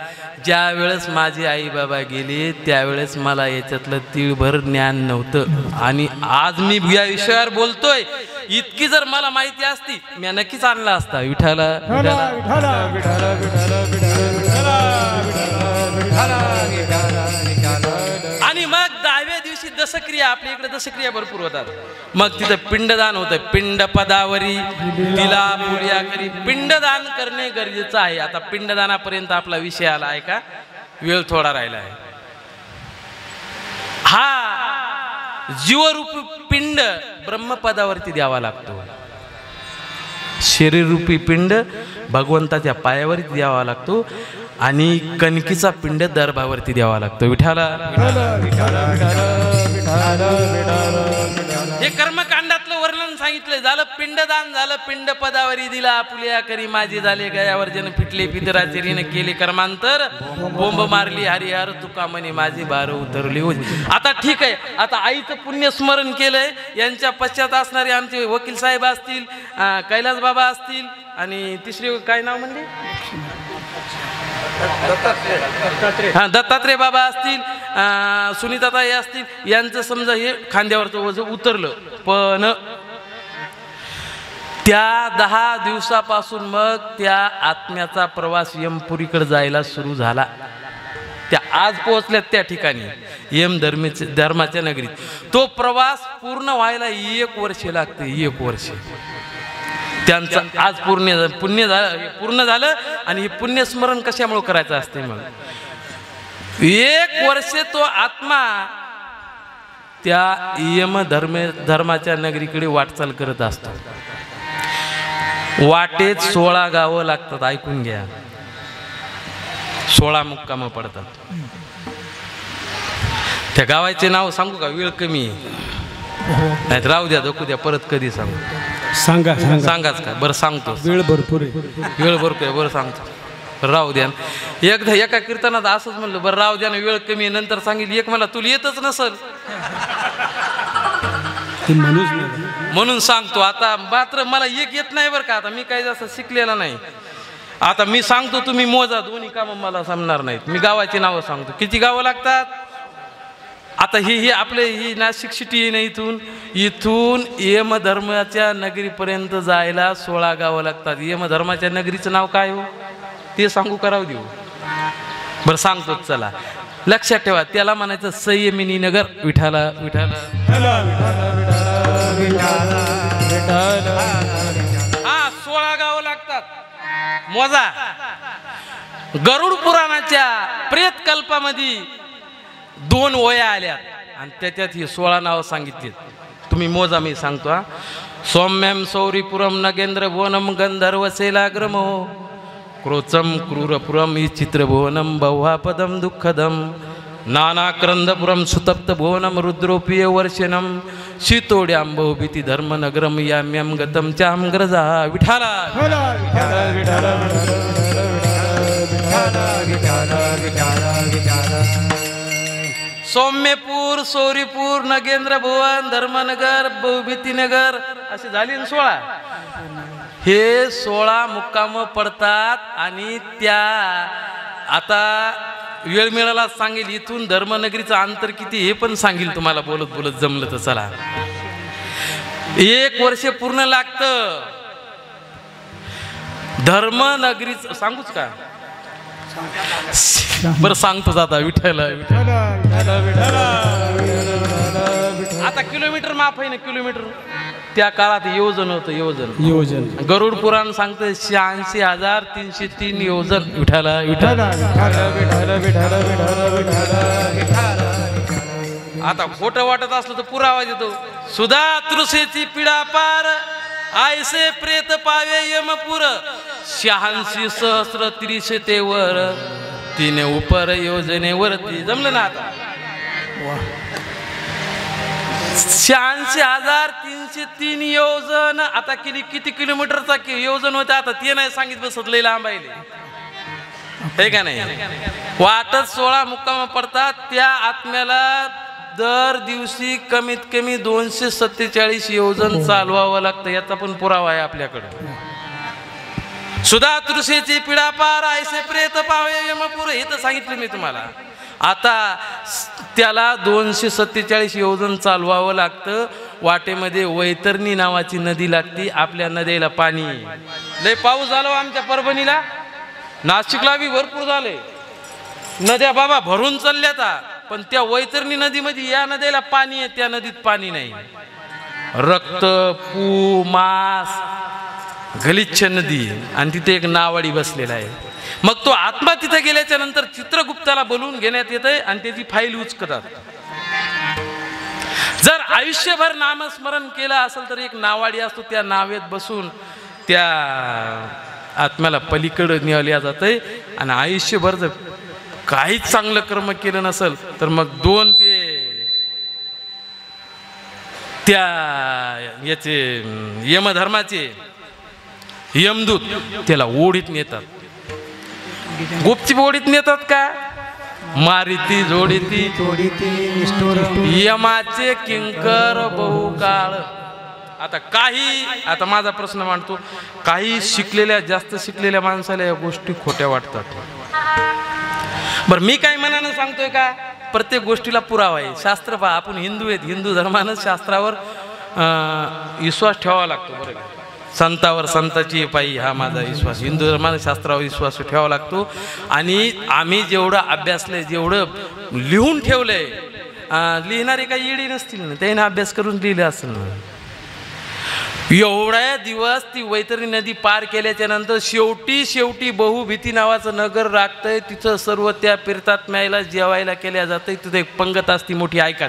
A: ज्या वेळेस माझी आई बाबा गेली त्यावेळेस मला याच्यातलं तिळभर ज्ञान नव्हतं. आणि आज मी या विषयावर बोलतोय, इतकी जर मला माहिती असती मी नक्कीच आणला असता. विठाला विठाला विठाला विठाला विठाला विठाला. आणि मग 10व्या दिवशी दशक्रिया, आपल्या इकडे दशक्रिया भरपूर होतात. मग तिथं पिंडदान होतं. पिंड पदावरी तिला पुर्या करी. पिंडदान करणे गरजेचं आहे. आता पिंडदानापर्यंत आपला विषय आला आहे का, वेळ थोडा राहिला आहे. हा जीवरूपी पिंड ब्रह्मपदावरती द्यावा लागतो. शरीररूपी पिंड भगवंताच्या पायावरती द्यावा लागतो आणि कणकीचा पिंड दर्भावरती द्यावा लागतो. विठाला हे कर्मकांडातलं वर्णन सांगितलं. झालं पिंडदान, झालं पिंड पदावरी दिला पुलिया करी माझी, झाले गयावर जन फिटले पितराचे ऋण केले कर्मांतर, बोंब मारली हरिहर तुका म्हणे माझी बार उतरली. आता ठीक आहे, आता आईचं पुण्य स्मरण केलंय. यांच्या पश्चात असणारे आमचे वकील साहेब असतील, कैलास बाबा असतील, आणि तिसरी काय नाव म्हणले, हा दत्तात्रय बाबा असतील, सुनीताताई असतील. यांचं समजा हे खांद्यावरचं वजन उतरलं. पण त्या 10 दिवसापासून मग त्या आत्म्याचा प्रवास यमपुरीकडे जायला सुरू झाला. त्या आज पोहोचल्यात त्या ठिकाणी. यम धर्माच्या नगरीत. तो प्रवास पूर्ण व्हायला 1 वर्ष लागते. 1 वर्ष. त्यांचं आज पूर्ण झालं. आणि हे पुण्यस्मरण कशामुळे करायचं असते? मग 1 वर्ष तो आत्मा त्या यम धर्माच्या नगरीकडे वाटचाल करत असतो. वाटेत 16 गावं लागतात. ऐकून घ्या. 16 मुक्काम पडतात. त्या गावाचे नाव सांगू का? वेळ कमी नाही, राहू द्या, धोकू द्या, परत कधी सांगू. सांगाच का? बरं सांगतो.
B: वेळ भरपूर आहे.
A: वेळ भरपूर आहे. बरं सांगतो. राहू द्या. एकदा एका कीर्तनात असंच म्हणलं, बरं राहू द्या ना, वेळ कमी आहे. नंतर सांगितलं, एक मला तुला येतच नसल म्हणून सांगतो. आता मात्र मला एक येत नाही बरं का. आता मी काही जास्त शिकलेला नाही. आता मी सांगतो, तुम्ही मोजा. दोन्ही कामं मला समजणार नाहीत. मी गावाची नावं सांगतो. किती गावं लागतात? आता ही आपले ही नाशिक सिटी आहे ना, इथून यमधर्माच्या नगरीपर्यंत जायला 16 गावं लागतात. यमधर्माच्या नगरीचं नाव काय हो ते सांगू करावं देऊ? बरं सांगतो. चला लक्षात ठेवा. त्याला म्हणायचं संयमिनी नगर. विठाला विठाला. हा 16 गावं लागतात. मोजा. गरुड पुराणाच्या प्रेत कल्पामध्ये 2 ओया आल्या आणि त्याच्यात ही 16 नावं सांगितली. तुम्ही मोजा, मी सांगतो. हा सौम्यम सौरीपुरम नगेंद्र भुवनम गंधर्व सेलाग्रमो क्रोचम क्रूरपुरम चित्रभुवनम बहुहापदम दुःखदम नानाक्रंदपुरम सुतप्त भुवनम रुद्रोपिय वर्षनम शीतोड्याम बहुभीती धर्मनगरम याम्यम गतम चाम ग्रजा. विठाला. सौम्यपूर, सौरीपूर, नगेंद्र भुवन, धर्मनगर, बहुभीतीनगर असे झाले 16. हे 16 मुक्काम पडतात. आणि त्या आता वेळ मिळाला सांगेल. इथून धर्मनगरीचं अंतर किती हे पण सांगेल तुम्हाला, बोलत बोलत जमलं तर. चला 1 वर्ष पूर्ण लागतं. धर्मनगरीचं सांगूच का? बरं सांगतोच आता. विठ्ठल. आता किलोमीटर माफ आहे ना, किलोमीटर. त्या काळात योजन होतं. योजन. गरुड पुराण सांगतं 86,303 योजन. विठाला विठाला. आता खोटं वाटत असलं तर पुरावा देतो. सुधा तृषेची पिढा पार आयसे प्रेत पावे यमपुर 86,030 तेवर 3 उपर योजनेवरती. जमलं ना? आता 86,303 योजन. आता किती किलोमीटरचा योजन होते आता ते नाही सांगितलं. बसत लई लांब आहे हे का नाही? वाटत 16 मुक्काम पडतात. त्या आत्म्याला दर दिवशी कमीत कमी 247 योजन चालवावं लागतं. याचा पण पुरावा आहे आपल्याकडे. सुधा तृषेची पिढा पार आयसे प्रेत पावे यमपुर हे तर सांगितलं मी तुम्हाला. आता त्याला 247 योजन चालवावं लागतं. वाटेमध्ये वैतरणी नावाची नदी लागती. आपल्या नदीला पाणी लय पाऊस झाला आमच्या परभणीला, नाशिकला बी भरपूर झाले. नद्या बाबा भरून चालल्यात. पण त्या वैतरणी नदीमध्ये या नदीला पाणी आहे, त्या नदीत पाणी नाही. रक्त, पू, मांस, गलिच्छ नदी. आणि तिथे एक नावाडी बसलेला आहे. मग तो आत्मा तिथे गेल्याच्या नंतर चित्रगुप्ताला बोलवून घेण्यात येते आणि त्याची फाईल उचकतात. जर आयुष्यभर नामस्मरण केलं असेल तर एक नावाडी असतो, त्या नावेत बसून त्या आत्म्याला पलीकडे न्यायला जाते. आणि आयुष्यभर जर काहीच चांगलं कर्म केलं नसेल तर मग 2 त्या याचे यमधर्माचे यमदूत त्याला ओढीत नेतात. गुपचूप ओढीत नेतात का? मारिती जोडीती यमाचे किंकर बहुकाळ. आता माझा प्रश्न मांडतो. काही जास्त शिकलेल्या माणसाला या गोष्टी खोट्या वाटतात. बरं मी काय मनानं सांगतोय का? प्रत्येक गोष्टीला पुरावा आहे. शास्त्र पहा. आपण हिंदू आहेत. हिंदू धर्मानं शास्त्रावर विश्वास ठेवावा लागतो. बरोबर. संतावर संताची पायी हा माझा विश्वास. हिंदू धर्मानं शास्त्रावर विश्वास ठेवावा लागतो. आणि आम्ही जेवढं अभ्यासलंय, जेवढं लिहून ठेवलंय लिहिणारे काही येडी नसतील ना, त्याने अभ्यास करून लिहिलं असेल ना. एवढ्या दिवस ती वैतरणी नदी पार केल्याच्या नंतर शेवटी बहुभीती नावाचं नगर राखतंय. तिथं सर्व त्या तीर्थात्म्याला जेवायला केल्या जातंय. तिथं एक पंगत असती मोठी. ऐका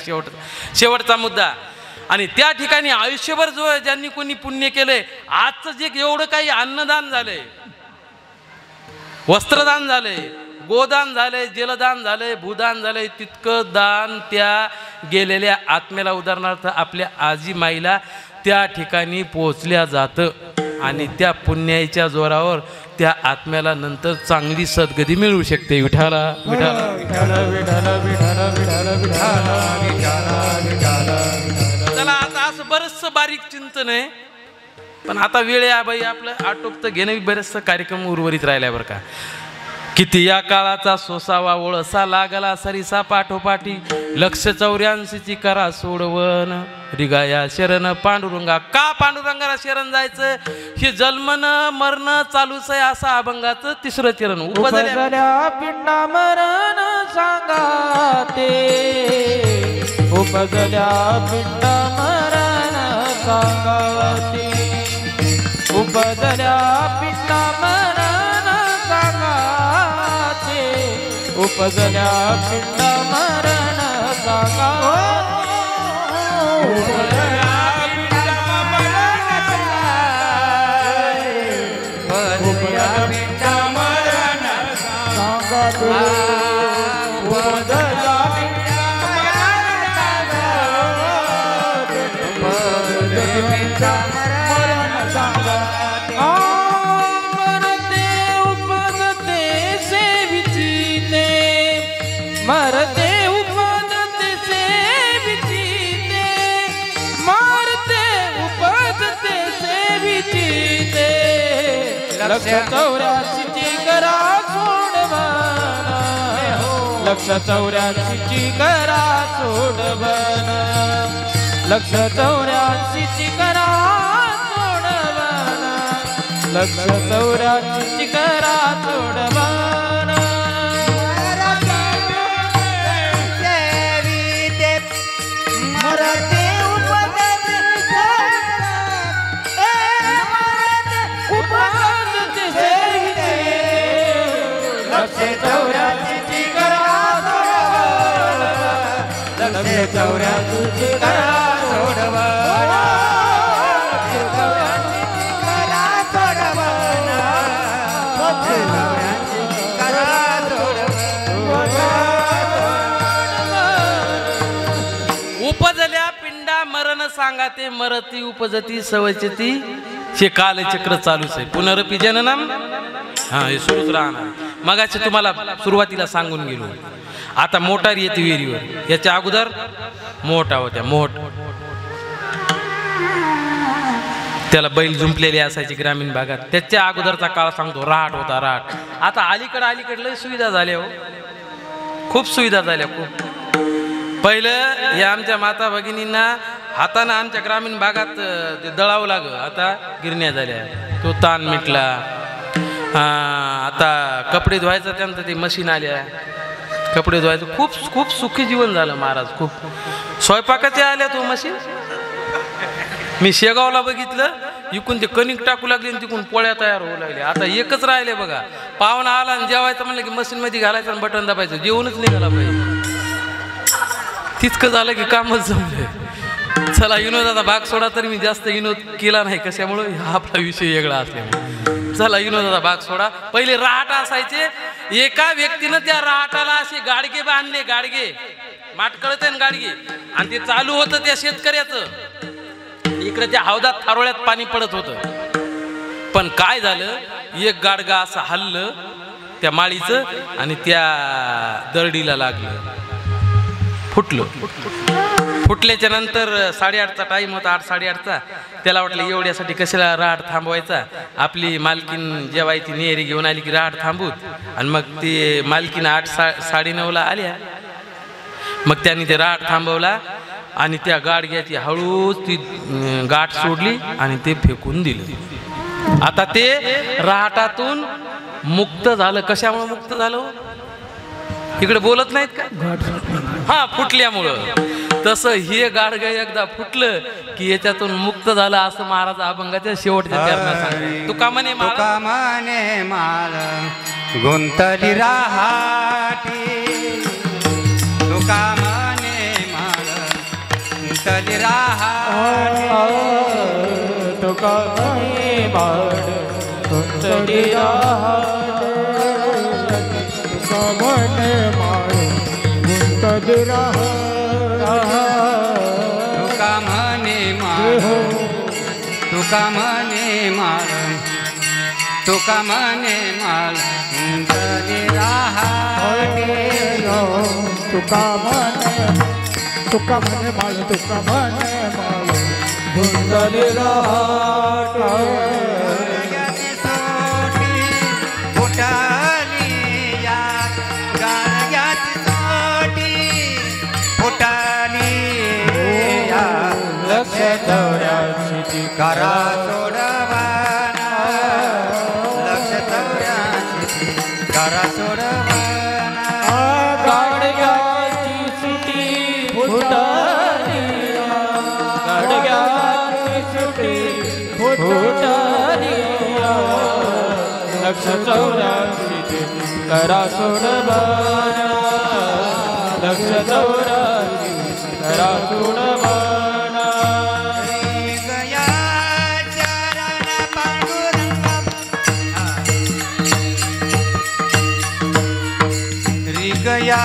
A: शेवटचा मुद्दा. आणि त्या ठिकाणी आयुष्यभर जो ज्यांनी कोणी पुण्य केलंय, आजचं जे एवढं काही अन्नदान झालंय, वस्त्रदान झालंय, गोदान झालंय, जलदान झालंय, भूदान झालंय, तितकं दान त्या गेलेल्या आत्म्याला, उदाहरणार्थ आपल्या आजी माईला त्या ठिकाणी पोचल्या जातं. आणि त्या पुण्याच्या जोरावर त्या आत्म्याला नंतर चांगली सद्गती मिळू शकते. विठाला विठाला विठाला विठाला विठाला विठाला विठाला विठाला. चला आता असं बरंचसं बारीक चिंतन आहे, पण आता वेळ आहे बाई आपलं आटोपतं घेणं. बरेचसं कार्यक्रम उर्वरित राहिल्या बरं का. किती या काळाचा सोसावा ओळसा लागला सरीसा पाठोपाठी. 184ची करा सोडवण रिगाया शरण पांडुरंगा. का पांडुरंगाला शरण जायचं? हे जन्मन मरण चालूच आहे असं अभंगाचं 3रं चरण.
C: उपजल्या पिंडा मरण सांगा ते, उपजल्या पिंडा मरण सांगा ते, उपजल्या पिंडा मरण सांगा ते, उपजल्या पिंडा मरण सांगा. उपजल्या पिंडा मरण सांगा ते, उपजल्या मरते उपजते सेविचीते, मारते उपजते सेविचीते. 184ची करा सोडवण, 184ची करा सोडवण, 184ची करा सोडवण, 184ची करा सोडवण.
A: उपजल्या पिंडा मरण सांगा ते, मरती उपजती सवचती. हे कालचक्र चालूच आहे. पुनरपी जननम. हा, हे सुरूच राहणार. मगाशी तुम्हाला सुरुवातीला सांगून गेलो. आता मोटार येते विहिरीवर. याच्या अगोदर मोठा होत्या. मोठ त्याला बैल जुंपलेले असायचे ग्रामीण भागात. त्याच्या अगोदरचा काळ सांगतो. राट होता राट. आता अलीकडे लय सुविधा झाल्या हो. खूप सुविधा झाल्या खूप. पहिलं या आमच्या माता भगिनींना हातानं आमच्या ग्रामीण भागात ते दळावं लागं. आता गिरण्या झाल्या. तो ताण मिटला. आता कपडे धुवायचं त्यांचं ते मशीन आल्या. कपडे धुवायचं खूप सुखी जीवन झालं महाराज. खूप स्वयंपाकाचे आल्या तो मशीन. मी शेगावला बघितलं, इकून ते कणिक टाकू लागले आणि तिकून पोळ्या तयार होऊ लागल्या. आता एकच राहिले बघा. पाहुणा आला आणि जेवायचं म्हणलं की मशीन मध्ये घालायचं आणि बटन दाबायचं. जेवणच निघाला पाहिजे. तितकं झालं की कामच जमलं. चला विनोदाचा भाग सोडा. तर मी जास्त विनोद केला नाही. कशामुळं? हा आपला विषय वेगळा असल्यामुळे. चला विनोदाचा भाग सोडा. पहिले रहाट असायचे. एका व्यक्तीनं त्या रहाटाला असे गाडगे बांधले. गाडगे माटकळते ना गाडगे. आणि ते चालू होतं त्या शेतकऱ्याचं. इकडे त्या हौदात थारोळ्यात पाणी पडत होतं. पण काय झालं, एक गाडगा असं हल्लं त्या माळीचं आणि त्या दरडीला लागलं. फुटलं. फुटल्याच्या नंतर 8:30चा टाइम होता. 8, 8:30चा. त्याला वाटलं एवढ्यासाठी कशाला राहट थांबवायचा. आपली मालकीन जेवायची नेहरी घेऊन आली की राहट थांबूत. आणि मग ती मालकीन 8, 9:30ला आल्या. मग त्यांनी ते राहट थांबवला आणि त्या गाडग्याची हळूच ती गाठ सोडली आणि ते फेकून दिलं. आता ते राहटातून मुक्त झालं. कशामुळे मुक्त झालं? इकडे बोलत नाहीत का? हा, फुटल्यामुळं. तसं हे गाडगं एकदा फुटलं की याच्यातून मुक्त झालं असं महाराज अभंगाच्या शेवटच्या चरणात सांगतात. तुका म्हणे
E: माळ गुंतली राहाटी, तुका म्हणे माळ गुंतली राहाटी,
C: तुका म्हणे माळ गुंतली राहाटी, तुका म्हणे माळ गुंतली राहाटी,
E: तुका म्हणे माळ, तुका म्हणे माळ, तुका म्हणे माळ गुंतली राहाटी,
C: तुका म्हणे माळ, तुका म्हणे माळ गुंतली राहाटी,
E: सोटी फुटाली या गाण्याची सोटी फुटाली या
C: लक्ष दौऱ्याची
E: करा सोडवाना, लक्ष दौऱ्याची करा सोडवाना,
C: गाडग्याची सुटी फुटाली, गाडग्याची सुटी फुटाली, लक्ष दौऱ्याची करा सोडवाना, लक्ष दौऱ्याची करा सोडवाना.
E: गया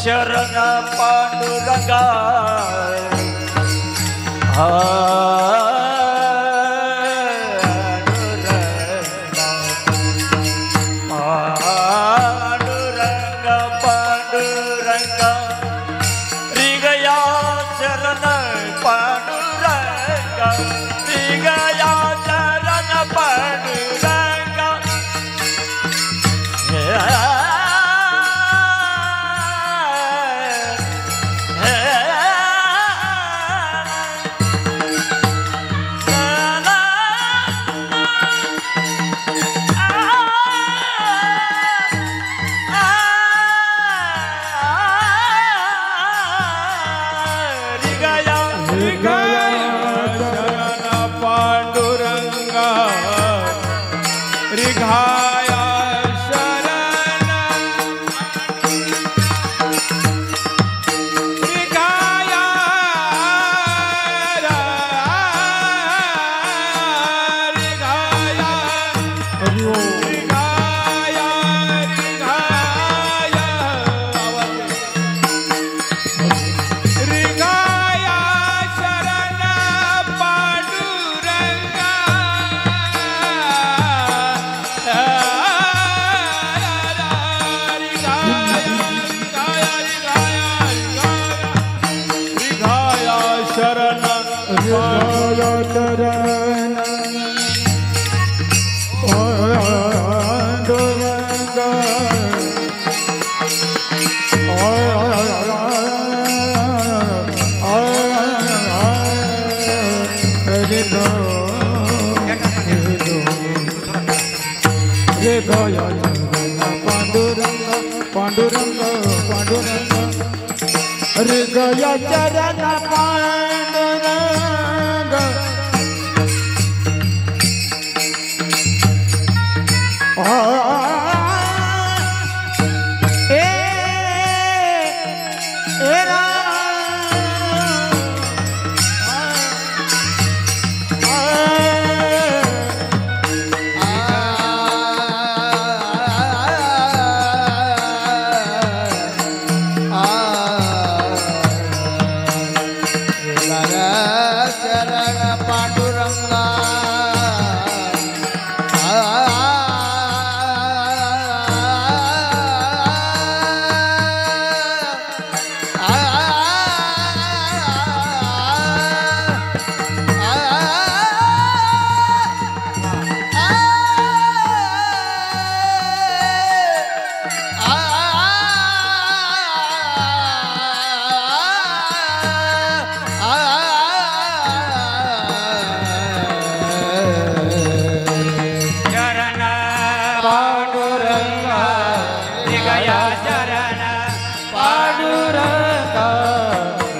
E: चरण पांडुरंगा, री गया
C: शरण पांडुरंगा, पांडुरंगा, पांडुरंगा, री गया शरण पांडुरंगा, री गया शरण पांडुरंगा, गया पांडुरंग पांडुरंग पांडुरंग रे गया चरण पांडुरंग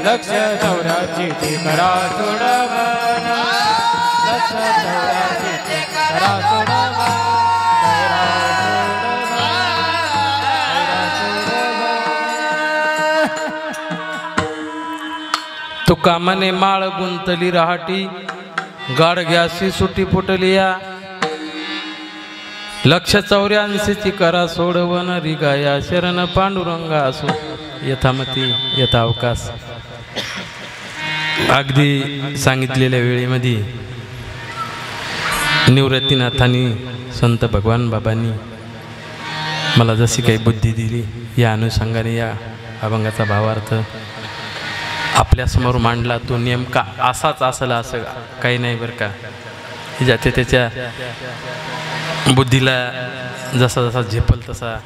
D: लक्ष चौराची करा सोडवना लक्ष चौराची करा सोडवना
A: तुका मने माळ गुंतली राहाटी गाडग्याशी सुटी फुटलिया लक्ष 84 करा सोडवन रिगाया शरण पांडुरंगा असो यथामती यथावकाश अगदी सांगितलेल्या वेळेमध्ये निवृत्तीनाथांनी संत भगवान बाबांनी मला जशी काही बुद्धी दिली या अनुषंगाने या अभंगाचा भावार्थ आपल्यासमोर मांडला तो नेमका असाच असला असं काही नाही बरं का ज्याच्या त्याच्या बुद्धीला जसा जसा झेपल तसा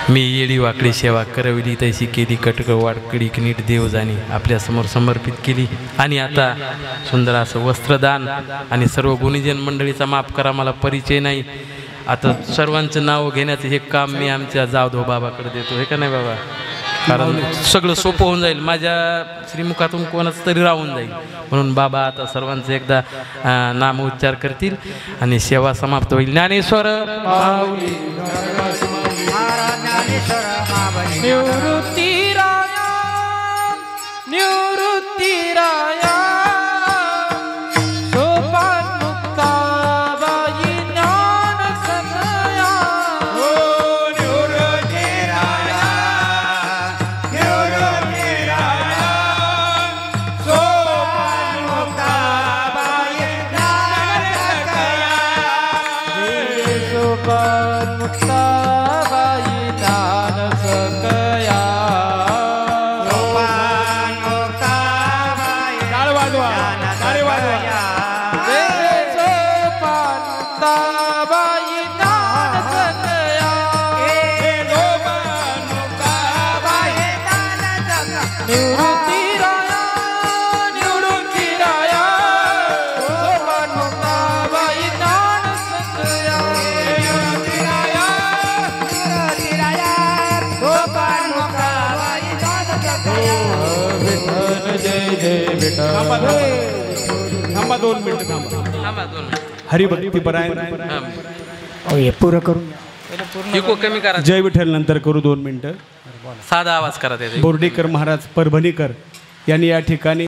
A: मी येडी वाकडी सेवा करविली तशी केली कटक वाकडी नीट देव जाणी आपल्यासमोर समर्पित केली आणि आता सुंदर असं वस्त्रदान आणि सर्व गुणीजन मंडळीचा माफ करा मला परिचय नाही आता सर्वांचं नाव घेण्याचं हे काम मी आमच्या जावधव बाबाकडे देतो हे का नाही बाबा कारण सगळं सोपं होऊन जाईल माझ्या श्रीमुखातून कोणाचं तरी राहून जाईल म्हणून बाबा आता सर्वांचं एकदा नाम उच्चार करतील आणि सेवा समाप्त होईल ज्ञानेश्वर निवृत्तीराया निवृत्तीराया सोपान मुक्ताबाई ज्ञान सतया
E: ओ निवृत्तीराया निवृत्तीराया सोपान मुक्ताबाई ज्ञान सतया
A: सोपान मुक्ताबाई ज्ञान सकया
E: सोपान मुक्ताबाई
D: टाळ वाजवा टाळी वाजवा
A: सोपान मुक्ताबाई ज्ञान सकया
E: सोपान मुक्ताबाई ज्ञान सतया
A: निवृत्तीराया निवृत्तीराया सोपान मुक्ताबाई ज्ञान सकया
D: थांबा 2 मिनिटं थांबा हरिभक्तीपरायण
B: हे पुरं करून
A: इको कमी करा
B: जय विठ्ठल नंतर करू 2 मिनिटं
A: साधा आवाज करा त्याचा
B: बोर्डीकर महाराज परभणीकर यांनी या ठिकाणी